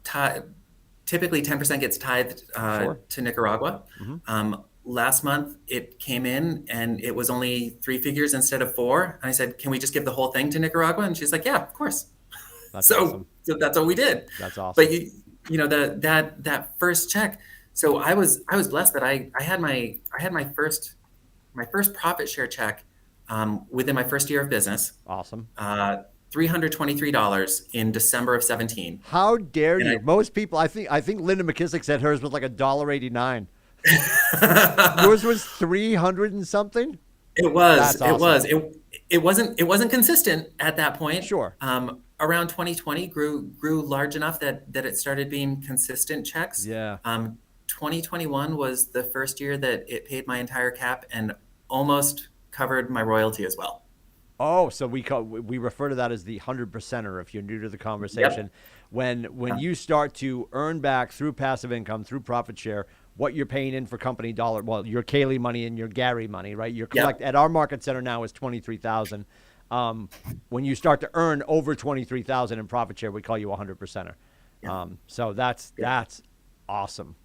tied. Typically, 10% gets tithed to Nicaragua. Last month, it came in and it was only 3 figures instead of 4. And I said, "Can we just give the whole thing to Nicaragua?" And she's like, "Yeah, of course." That's awesome. So that's what we did. That's awesome. But that first check. So I was blessed that I had my first profit share check within my first year of business. Awesome. $323 in December of 17. How dare you? Most people, I think Linda McKissick said hers was like $1.89. Yours was 300 and something. It was. That's awesome. It was. It wasn't consistent at that point. Sure. Around 2020 grew large enough that it started being consistent checks. Yeah. 2021 was the first year that it paid my entire cap and almost covered my royalty as well. Oh, so we refer to that as the 100%er if you're new to the conversation. Yep. When Yeah. you start to earn back through passive income, through profit share, what you're paying in for company dollar, well, your Kaylee money and your Gary money, right? Your collect Yep. at our market center now is 23,000. When you start to earn over 23,000 in profit share, we call you a 100%er. Yep. So that's awesome.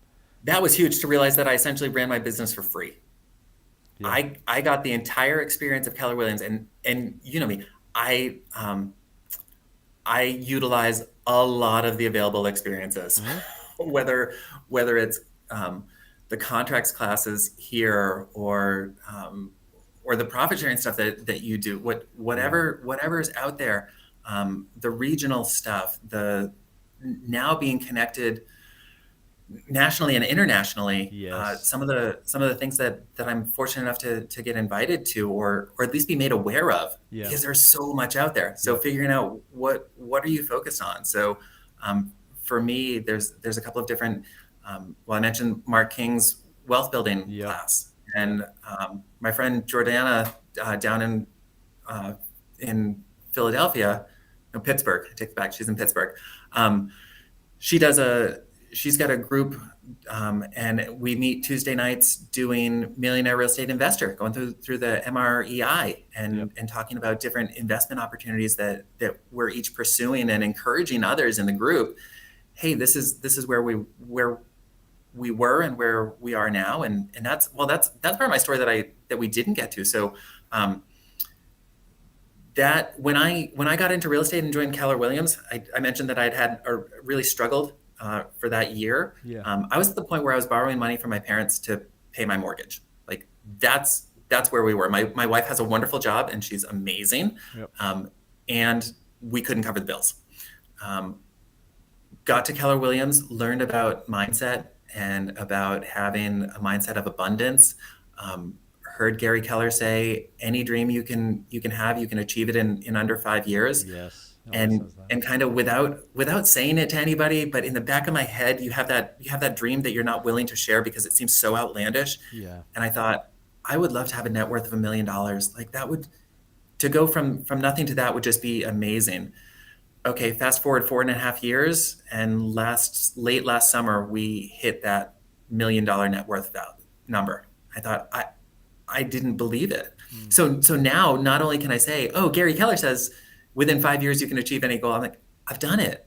That was huge to realize that I essentially ran my business for free. Yeah. I got the entire experience of Keller Williams, and you know me, I utilize a lot of the available experiences, Mm-hmm. whether it's the contracts classes here or the profit sharing stuff that you do, Yeah. whatever is out there, the regional stuff, the now being connected nationally and internationally, Yes. some of the things that I'm fortunate enough to get invited to, or at least be made aware of, Yeah. because there's so much out there. So Yep. figuring out what are you focused on. So for me, there's a couple of different. Well, I mentioned Mark King's wealth building Yep. class, and my friend Jordana down in Philadelphia, no, Pittsburgh. I take it back. She's in Pittsburgh. Um, she does a she's got a group, and we meet Tuesday nights doing Millionaire Real Estate Investor, going through the MREI Yep. and talking about different investment opportunities that we're each pursuing and encouraging others in the group. Hey, this is where we were and where we are now, and that's part of my story that we didn't get to. So that when I got into real estate and joined Keller Williams, I mentioned that I'd had or really struggled for that year. Yeah. I was at the point where I was borrowing money from my parents to pay my mortgage. Like that's where we were. My wife has a wonderful job and she's amazing, Yep. and we couldn't cover the bills. Got to Keller Williams, learned about mindset and about having a mindset of abundance. Heard Gary Keller say, any dream you can have, you can achieve it in under 5 years. Yes. Always And says that. and kind of without saying it to anybody, but in the back of my head, you have that dream that you're not willing to share because it seems so outlandish. Yeah. And I thought, I would love to have a net worth of $1 million. Like that would, to go from nothing to that would just be amazing. Okay, fast forward 4.5 years, and late last summer we hit that $1 million net worth value number. I thought I didn't believe it. So now not only can I say, oh, Gary Keller says within 5 years you can achieve any goal. I'm like, I've done it.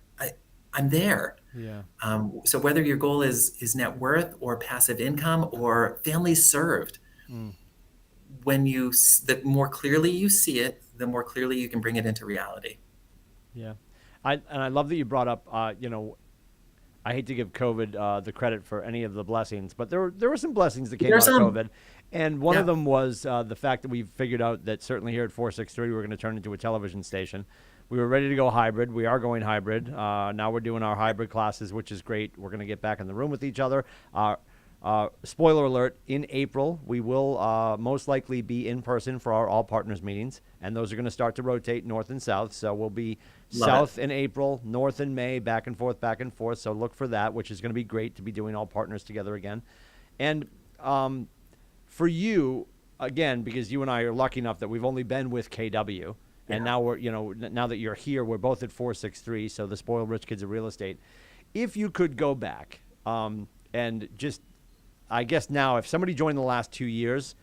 I'm there. Yeah. So whether your goal is net worth or passive income or families served, the more clearly you see it, the more clearly you can bring it into reality. Yeah. I love that you brought up, I hate to give COVID the credit for any of the blessings, but there were some blessings that came out of COVID. And one of them was the fact that we figured out that certainly here at 463, we were going to turn into a television station. We were ready to go hybrid. We are going hybrid. Now we're doing our hybrid classes, which is great. We're going to get back in the room with each other. Spoiler alert, in April, we will most likely be in person for our all partners meetings. And those are going to start to rotate north and south. So we'll be south in April, north in May, back and forth, back and forth. So look for that, which is going to be great to be doing all partners together again. And for you, again, because you and I are lucky enough that we've only been with KW, and now now that you're here, we're both at 463, so the spoiled rich kids of real estate. If you could go back and just, I guess now, if somebody joined the last 2 years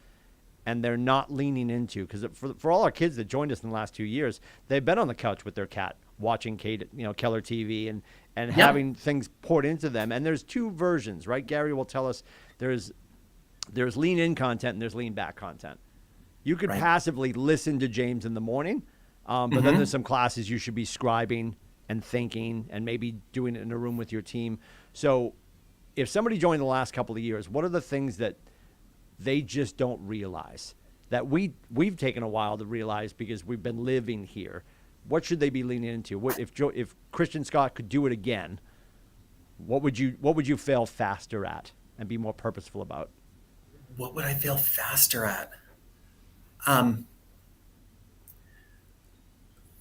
and they're not leaning into, because for all our kids that joined us in the last 2 years, they've been on the couch with their cat watching Keller TV and having things poured into them. And there's two versions, right? Gary will tell us there's lean in content and there's lean back content. You could passively listen to James in the morning, but then there's some classes you should be scribing and thinking and maybe doing it in a room with your team. So if somebody joined the last couple of years, what are the things that they just don't realize that we've taken a while to realize because we've been living here? What should they be leaning into? What if Christian Scott could do it again? What would you fail faster at and be more purposeful about? What would I fail faster at?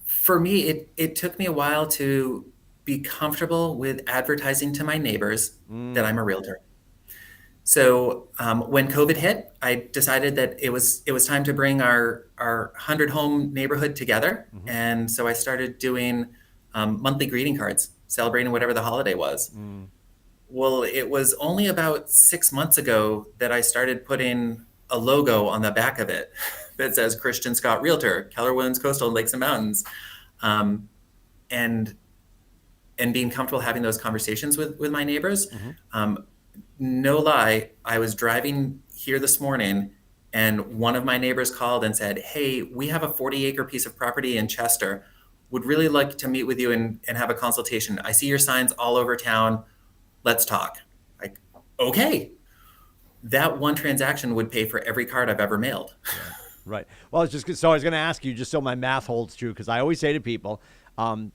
For me, it took me a while to be comfortable with advertising to my neighbors that I'm a realtor. So when COVID hit, I decided that it was time to bring our 100 home neighborhood together, Mm-hmm. and so I started doing monthly greeting cards celebrating whatever the holiday was. Mm. Well, it was only about 6 months ago that I started putting a logo on the back of it that says Christian Scott Realtor, Keller Williams Coastal Lakes and Mountains, um, and being comfortable having those conversations with my neighbors. Mm-hmm. No lie, I was driving here this morning and one of my neighbors called and said, "Hey, we have a 40-acre piece of property in Chester. Would really like to meet with you and have a consultation. I see your signs all over town. Let's talk." Like, okay. That one transaction would pay for every card I've ever mailed. Right. Well, it's just so I was going to ask you, just so my math holds true, because I always say to people, and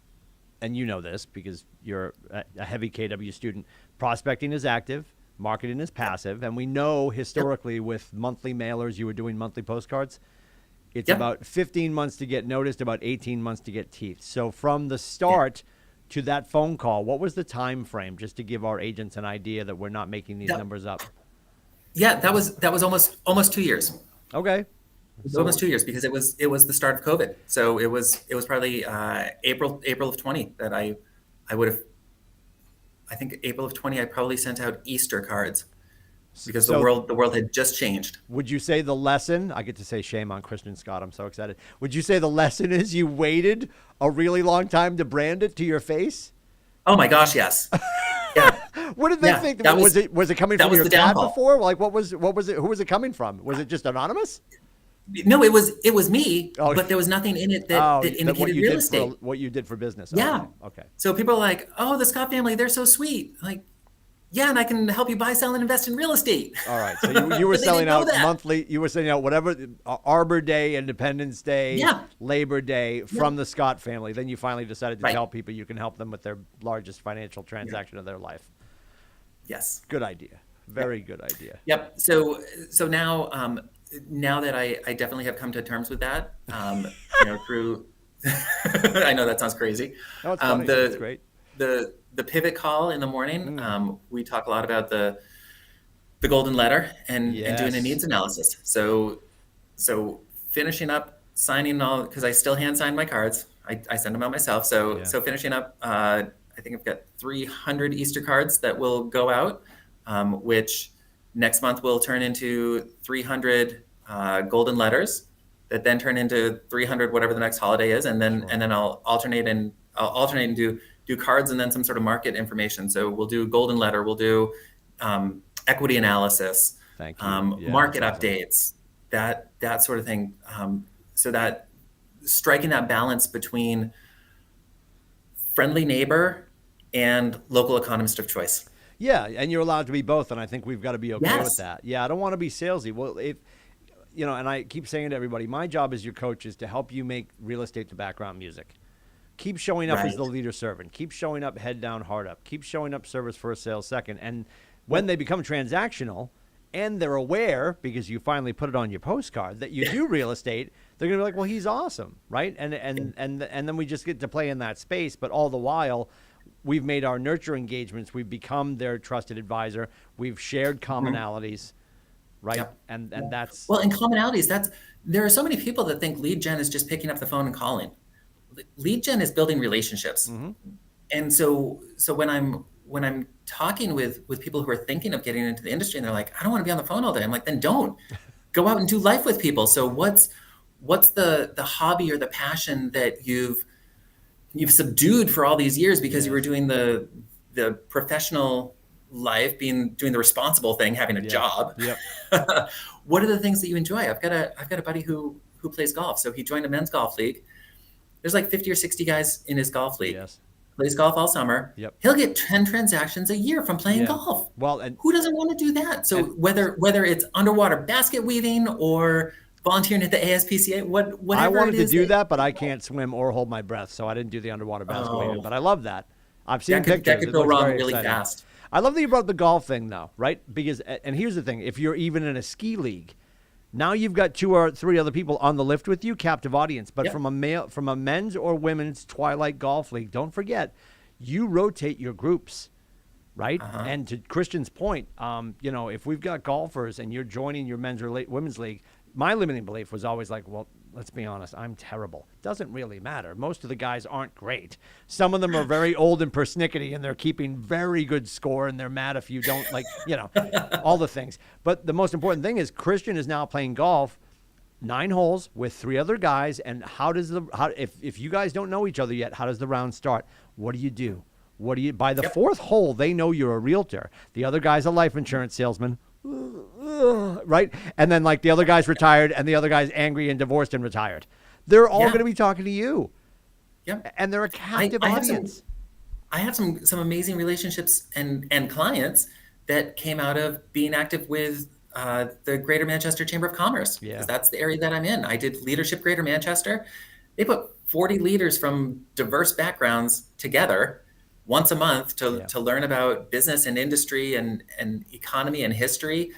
you know this because you're a heavy KW student, prospecting is active, marketing is passive, and we know historically with monthly mailers, you were doing monthly postcards. It's about 15 months to get noticed, about 18 months to get teeth. So from the start to that phone call, what was the time frame, just to give our agents an idea that we're not making these numbers up? Yeah, that was almost 2 years. Okay. So almost 2 years, because it was the start of COVID. So it was probably April of 20 that I would have. I think April of 20 I probably sent out Easter cards, because the world had just changed. Would you say the lesson? I get to say shame on Christian Scott. I'm so excited. Would you say the lesson is you waited a really long time to brand it to your face? Oh my gosh, yes. Yeah. What did they think? Was it coming from your dad before? Like what was it? Who was it coming from? Was it just anonymous? No, it was me, but there was nothing in it that indicated real estate. What you did for business. Yeah. Okay. So people are like, "Oh, the Scott family, they're so sweet." Like, yeah, and I can help you buy, sell, and invest in real estate. All right. So you were selling out monthly. You were selling out whatever, Arbor Day, Independence Day, Labor Day from the Scott family. Then you finally decided to tell people you can help them with their largest financial transaction of their life. Yes. Good idea. Very good idea. Yep. So now that I definitely have come to terms with that, through, I know that sounds crazy. No, it's funny. It's great. The pivot call in the morning, we talk a lot about the golden letter and doing a needs analysis. So finishing up signing all, because I still hand sign my cards. I send them out myself. So finishing up, I think I've got 300 Easter cards that will go out, which next month will turn into 300 golden letters that then turn into 300 whatever the next holiday is, and then I'll alternate and do cards and then some sort of market information. So we'll do golden letter, we'll do equity analysis, market updates, that sort of thing. So that striking that balance between friendly neighbor and local economist of choice. Yeah, and you're allowed to be both, and I think we've got to be okay with that. Yeah, I don't want to be salesy. Well, and I keep saying to everybody, my job as your coach is to help you make real estate the background music. Keep showing up as the leader servant. Keep showing up head down, heart up. Keep showing up service first, sales second. And when they become transactional and they're aware, because you finally put it on your postcard, that you do real estate, they're going to be like, well, he's awesome, right? And then we just get to play in that space. But all the while, we've made our nurture engagements. We've become their trusted advisor. We've shared commonalities, right? Yep. And that's... Well, in commonalities, there are so many people that think lead gen is just picking up the phone and calling. Lead gen is building relationships. Mm-hmm. And so when I'm talking with people who are thinking of getting into the industry and they're like, I don't want to be on the phone all day. I'm like, then don't. Go out and do life with people. So what's the hobby or the passion that you've subdued for all these years because you were doing the professional life, doing the responsible thing, having a job. Yep. What are the things that you enjoy? I've got a buddy who plays golf. So he joined a men's golf league. There's like 50 or 60 guys in his golf league. Yes. Plays golf all summer. Yep. He'll get 10 transactions a year from playing golf. Well, and who doesn't want to do that? So whether it's underwater basket weaving or volunteering at the ASPCA, whatever I wanted to do that, but I can't swim or hold my breath, so I didn't do the underwater basket weaving. But I love that. I've seen pictures. That could go wrong really fast. I love that you brought up the golf thing, though, right? Because, and here's the thing: if you're even in a ski league, now you've got 2 or 3 other people on the lift with you, captive audience. But from a men's or women's twilight golf league, don't forget, you rotate your groups. right? And to Christian's point, if we've got golfers and you're joining your men's or women's league, my limiting belief was always like, well, let's be honest, I'm terrible. Doesn't really matter. Most of the guys aren't great. Some of them are very old and persnickety, and they're keeping very good score, and they're mad if you don't, all the things. But the most important thing is Christian is now playing golf 9 holes with 3 other guys. And if you guys don't know each other yet, how does the round start? What do you do? By the 4th hole, they know you're a realtor. The other guy's a life insurance salesman. Right? And then the other guy's retired and the other guy's angry and divorced and retired. They're all going to be talking to you. Yep. And they're a captive audience. I have some amazing relationships and clients that came out of being active with the Greater Manchester Chamber of Commerce. Because that's the area that I'm in. I did Leadership Greater Manchester. They put 40 leaders from diverse backgrounds together once a month to learn about business and industry and economy and history.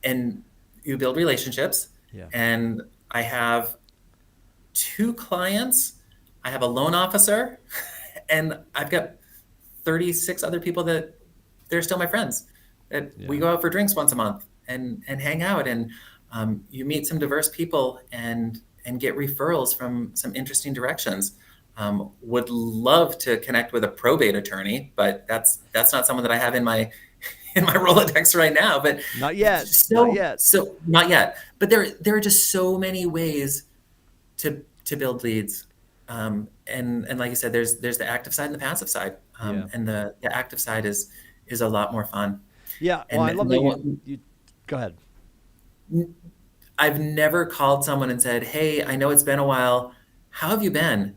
And you build relationships. Yeah. And I have 2 clients. I have a loan officer, and I've got 36 other people that they're still my friends. That we go out for drinks once a month and hang out. And you meet some diverse people and get referrals from some interesting directions. Would love to connect with a probate attorney, but that's not someone that I have in my Rolodex right now. But not yet. So not yet. But there are just so many ways to build leads. And like you said, there's the active side and the passive side. And the active side is a lot more fun. Yeah. Well, I love that you go ahead. I've never called someone and said, "Hey, I know it's been a while. How have you been?"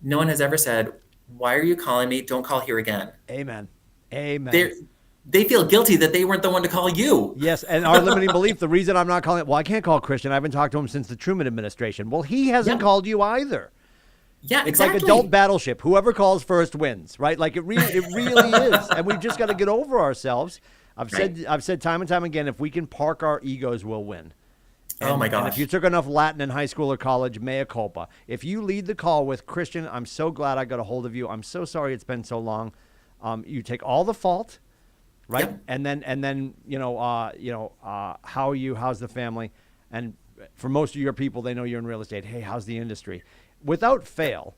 No one has ever said, "Why are you calling me? Don't call here again." Amen. They feel guilty that they weren't the one to call you. Yes, and our limiting belief, the reason I'm not calling, I can't call Christian. I haven't talked to him since the Truman administration. Well, he hasn't called you either. Yeah, it's like adult battleship. Whoever calls first wins, right? It really is. And we've just got to get over ourselves. I've said time and time again, if we can park our egos, we'll win. Oh my gosh. And if you took enough Latin in high school or college, mea culpa. If you lead the call with Christian, I'm so glad I got a hold of you. I'm so sorry it's been so long. You take all the fault, right? Yep. And then how are you? How's the family? And for most of your people, they know you're in real estate. Hey, how's the industry? Without fail,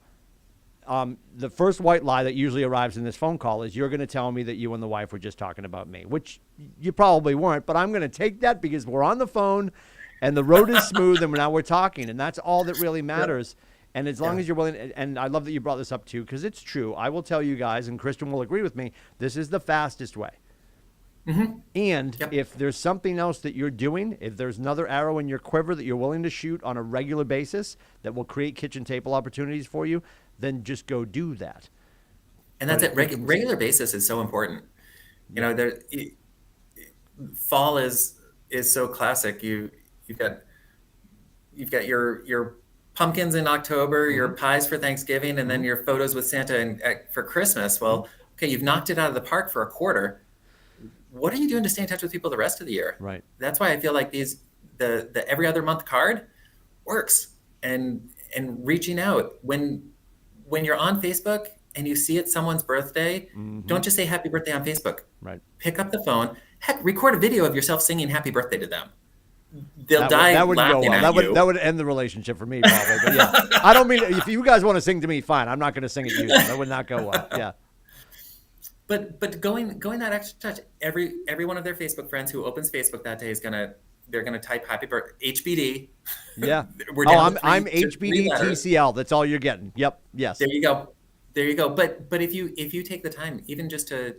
the first white lie that usually arrives in this phone call is you're going to tell me that you and the wife were just talking about me, which you probably weren't, but I'm going to take that because we're on the phone and the road is smooth and now we're talking, and that's all that really matters. And as long as you're willing, and I love that you brought this up too, because it's true. I will tell you guys, and Christian will agree with me, this is the fastest way. Mm-hmm. And if there's something else that you're doing, if there's another arrow in your quiver that you're willing to shoot on a regular basis that will create kitchen table opportunities for you, then just go do that. And that's it. Regular basis is so important. Fall is so classic. You've got your pumpkins in October, your pies for Thanksgiving, and then your photos with Santa for Christmas. Well, okay, you've knocked it out of the park for a quarter. What are you doing to stay in touch with people the rest of the year? Right. That's why I feel like the every other month card works, and reaching out when you're on Facebook and you see it's someone's birthday, don't just say happy birthday on Facebook. Right. Pick up the phone. Heck, record a video of yourself singing happy birthday to them. They'll die that wouldn't laughing go well. at you. That would end the relationship for me, probably. But yeah, I don't mean, if you guys want to sing to me, fine. I'm not going to sing at you. That would not go well. Yeah. But going that extra touch, every one of their Facebook friends who opens Facebook that day they're gonna type happy birthday HBD. Yeah. I'm HBD TCL. That's all you're getting. Yep. Yes. There you go. But if you take the time, even just to,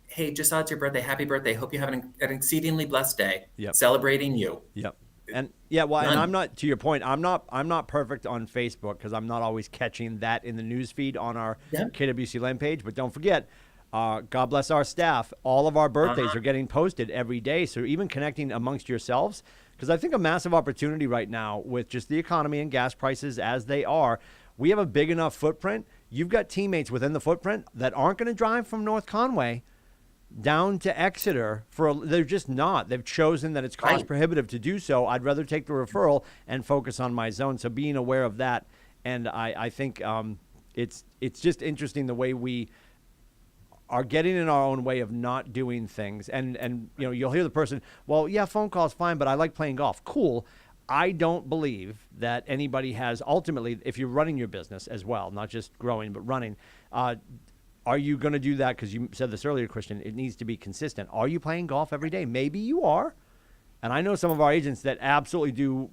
hey, just saw it's your birthday. Happy birthday. Hope you have an exceedingly blessed day. Yep. Celebrating you. Yep. And and I'm not, to your point, I'm not perfect on Facebook because I'm not always catching that in the news feed on our KWCLM page. But don't forget, God bless our staff. All of our birthdays are getting posted every day. So even connecting amongst yourselves, because I think a massive opportunity right now with just the economy and gas prices as they are, we have a big enough footprint. You've got teammates within the footprint that aren't going to drive from North Conway down to Exeter they're just not. They've chosen that it's cost prohibitive to do so. I'd rather take the referral and focus on my zone. So being aware of that, and I think it's just interesting the way we are getting in our own way of not doing things. And you'll hear the person, well, yeah, phone call's fine, but I like playing golf. Cool. I don't believe that anybody has ultimately, if you're running your business as well, not just growing, but running, are you going to do that? Because you said this earlier, Christian, it needs to be consistent. Are you playing golf every day? Maybe you are. And I know some of our agents that absolutely do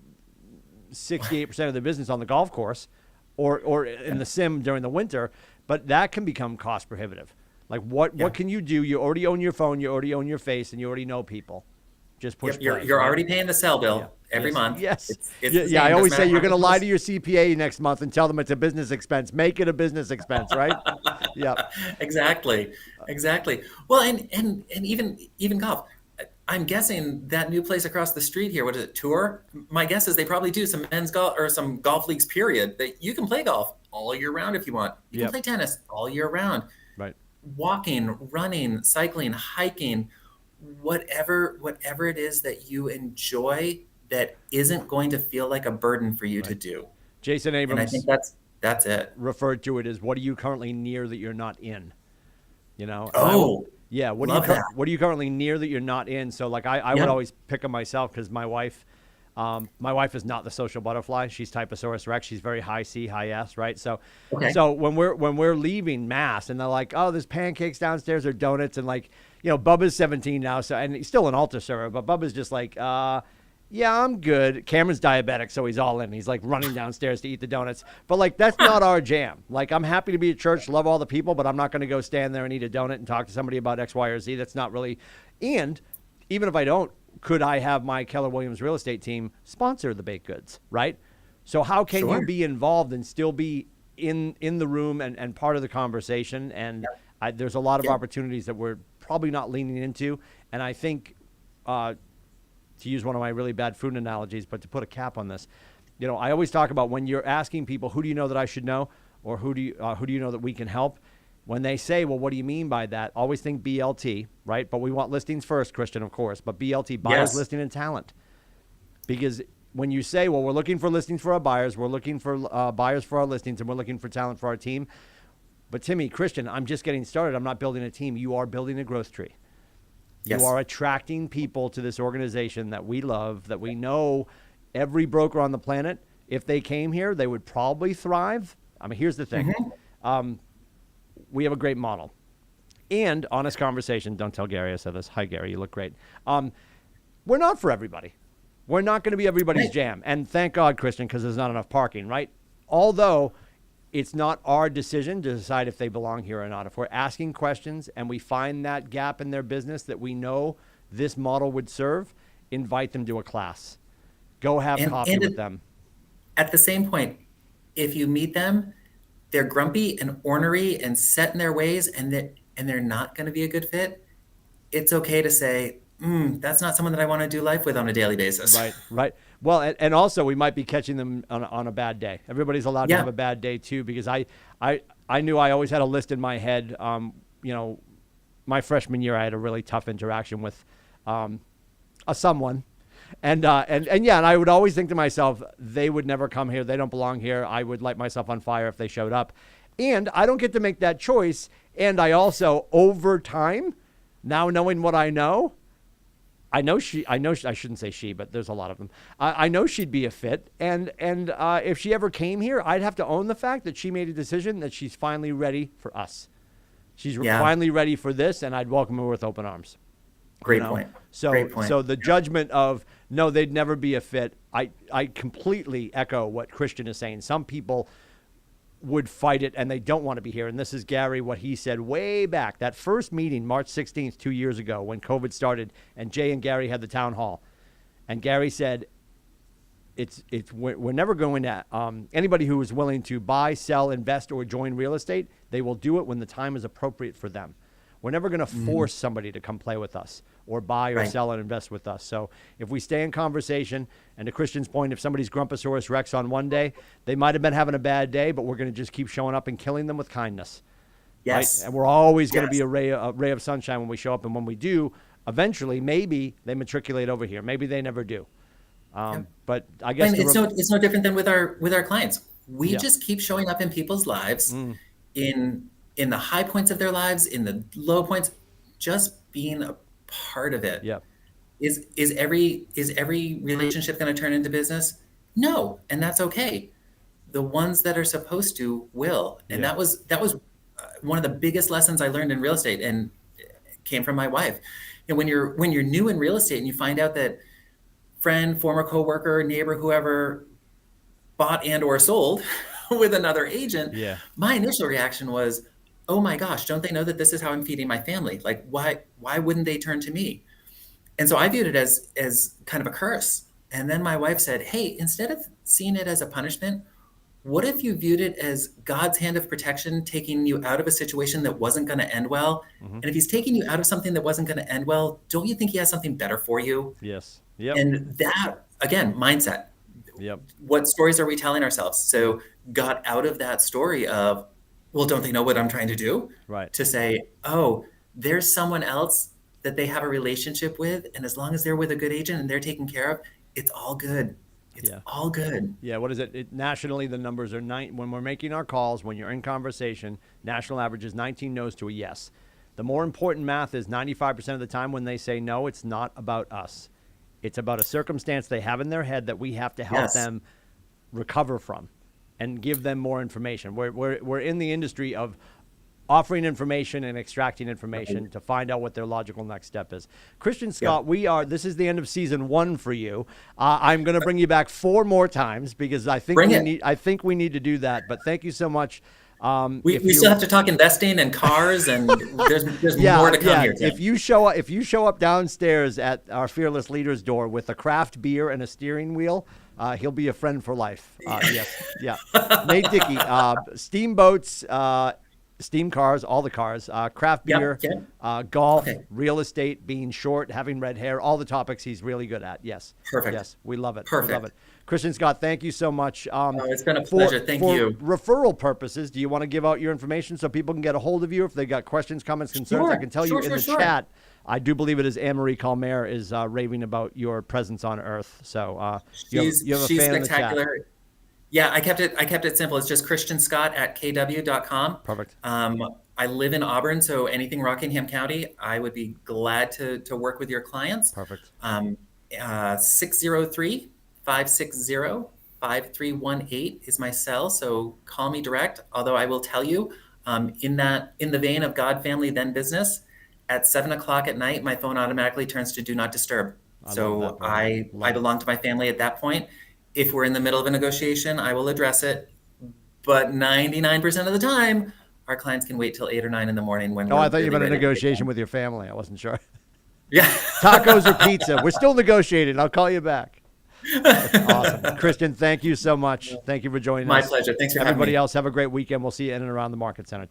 68% of their business on the golf course or in the sim during the winter, but that can become cost prohibitive. Like what can you do? You already own your phone, you already own your face, and you already know people. Just push play. You're already paying the cell bill every month. Yes. It's I always say you're going to lie to your CPA next month and tell them it's a business expense. Make it a business expense, right? Yeah. Exactly. Well, and even golf. I'm guessing that new place across the street here, what is it, Tour? My guess is they probably do some men's golf or some golf leagues, period, that you can play golf all year round if you want. You can play tennis all year round. Right. Walking, running, cycling, hiking, whatever it is that you enjoy that isn't going to feel like a burden for you to do. Jason Abrams, and I think that's it. Referred to it as, what are you currently near that you're not in? Yeah. What are you currently near that you're not in? So like I would always pick on myself because my wife is not the social butterfly. She's Typosaurus Rex. She's very high C, high S, right? So when we're leaving Mass and they're like, oh, there's pancakes downstairs or donuts, and like, Bubba's 17 now, so, and he's still an altar server, but Bubba's just like, yeah, I'm good. Cameron's diabetic, so he's all in. He's like running downstairs to eat the donuts. But like, that's not our jam. Like, I'm happy to be at church, love all the people, but I'm not going to go stand there and eat a donut and talk to somebody about X, Y, or Z. That's not really. And even if I don't, could I have my Keller Williams real estate team sponsor the baked goods, right? So how can you be involved and still be in the room and part of the conversation? And there's a lot of opportunities that we're probably not leaning into. And I think, to use one of my really bad food analogies, but to put a cap on this, I always talk about when you're asking people, who do you know that I should know? Or who do you know that we can help? When they say, well, what do you mean by that? Always think BLT, right? But we want listings first, Christian, of course. But BLT, buyers, listing, and talent. Because when you say, well, we're looking for listings for our buyers, we're looking for buyers for our listings, and we're looking for talent for our team. But Timmy, Christian, I'm just getting started. I'm not building a team. You are building a growth tree. Yes. You are attracting people to this organization that we love, that we know every broker on the planet, if they came here, they would probably thrive. I mean, here's the thing. We have a great model. And honest conversation. Don't tell Gary I said this. Hi, Gary. You look great. We're not for everybody. We're not going to be everybody's jam. And thank God, Christian, because there's not enough parking, right? Although it's not our decision to decide if they belong here or not. If we're asking questions and we find that gap in their business that we know this model would serve, invite them to a class. Go have coffee with them. At the same point, if you meet them, they're grumpy and ornery and set in their ways, and they're not going to be a good fit, it's okay to say, that's not someone that I want to do life with on a daily basis. Right. Well, and also we might be catching them on a bad day. Everybody's allowed to have a bad day too, because I knew I always had a list in my head. My freshman year, I had a really tough interaction with someone. And I would always think to myself, they would never come here. They don't belong here. I would light myself on fire if they showed up. And I don't get to make that choice. And I also, over time, now knowing what I know I shouldn't say she, but there's a lot of them. I know she'd be a fit. And if she ever came here, I'd have to own the fact that she made a decision that she's finally ready for us. She's finally ready for this, and I'd welcome her with open arms. Great point. So the judgment of, no, they'd never be a fit, I completely echo what Christian is saying. Some people would fight it and they don't want to be here. And this is Gary, what he said way back, that first meeting, March 16th, 2 years ago, when COVID started, and Jay and Gary had the town hall. And Gary said, we're never going to, anybody who is willing to buy, sell, invest, or join real estate, they will do it when the time is appropriate for them. We're never going to force somebody to come play with us or buy or sell and invest with us. So if we stay in conversation, and to Christian's point, if somebody's Grumposaurus Rex on one day, they might have been having a bad day, but we're going to just keep showing up and killing them with kindness. Yes. Right? And we're always going to be a ray of sunshine when we show up. And when we do, eventually, maybe they matriculate over here. Maybe they never do. But I guess it's no different than with our clients. We just keep showing up in people's lives in in the high points of their lives, in the low points, just being a part of it. Yep. Is every relationship going to turn into business? No, and that's okay. The ones that are supposed to will, and Yeah. that was one of the biggest lessons I learned in real estate, and it came from my wife. And when you're new in real estate and you find out that friend, former coworker, neighbor, whoever bought and or sold with another agent, Yeah. my initial reaction was, oh my gosh, don't they know that this is how I'm feeding my family? Like, why wouldn't they turn to me? And so I viewed it as kind of a curse. And then my wife said, hey, instead of seeing it as a punishment, what if you viewed it as God's hand of protection taking you out of a situation that wasn't going to end well? Mm-hmm. And if he's taking you out of something that wasn't going to end well, don't you think he has something better for you? Yes. Yep. And that, again, mindset. Yep. What stories are we telling ourselves? So got out of that story of, well, don't they know what I'm trying to do? Right. To say, oh, there's someone else that they have a relationship with. And as long as they're with a good agent and they're taken care of, it's all good. It's all good. Yeah. What is it? Nationally, the numbers are when we're making our calls, when you're in conversation, national average is 19 no's to a yes. The more important math is 95% of the time when they say no, it's not about us. It's about a circumstance they have in their head that we have to help them recover from and give them more information. We're in the industry of offering information and extracting information to find out what their logical next step is. Christian Scott, this is the end of season 1 for you. I'm going to bring you back 4 more times because I think we need to do that. But thank you so much. We still have to talk investing and cars, and there's more to come here. Tim. If you show up downstairs at our Fearless Leaders door with a craft beer and a steering wheel, he'll be a friend for life. Yes, yeah. Nate Dickey, steamboats, steam cars, all the cars, craft beer, golf, real estate, being short, having red hair, all the topics he's really good at. Yes. Perfect. Yes, we love it. Perfect. We love it. Christian Scott, thank you so much. It's been a pleasure. Thank you. For referral purposes, do you want to give out your information so people can get a hold of you if they got questions, comments, concerns? I can tell you in the chat, I do believe it is Anne-Marie Calmer is raving about your presence on Earth. So you have a fan in the chat. Yeah, I kept it simple. It's just christianscott@kw.com. Perfect. I live in Auburn, so anything Rockingham County, I would be glad to work with your clients. Perfect. 603-560-5318 is my cell, so call me direct. Although I will tell you, in the vein of God, family, then business, at 7:00 at night, my phone automatically turns to do not disturb. So I belong to my family at that point. If we're in the middle of a negotiation, I will address it. But 99% of the time, our clients can wait till 8 or 9 in the morning when. I thought you meant a negotiation with your family. I wasn't sure. Yeah. Tacos or pizza? We're still negotiating. I'll call you back. That's awesome. Christian, thank you so much. Thank you for joining us. My pleasure. Thanks for having me. Everybody else, have a great weekend. We'll see you in and around the Market Center.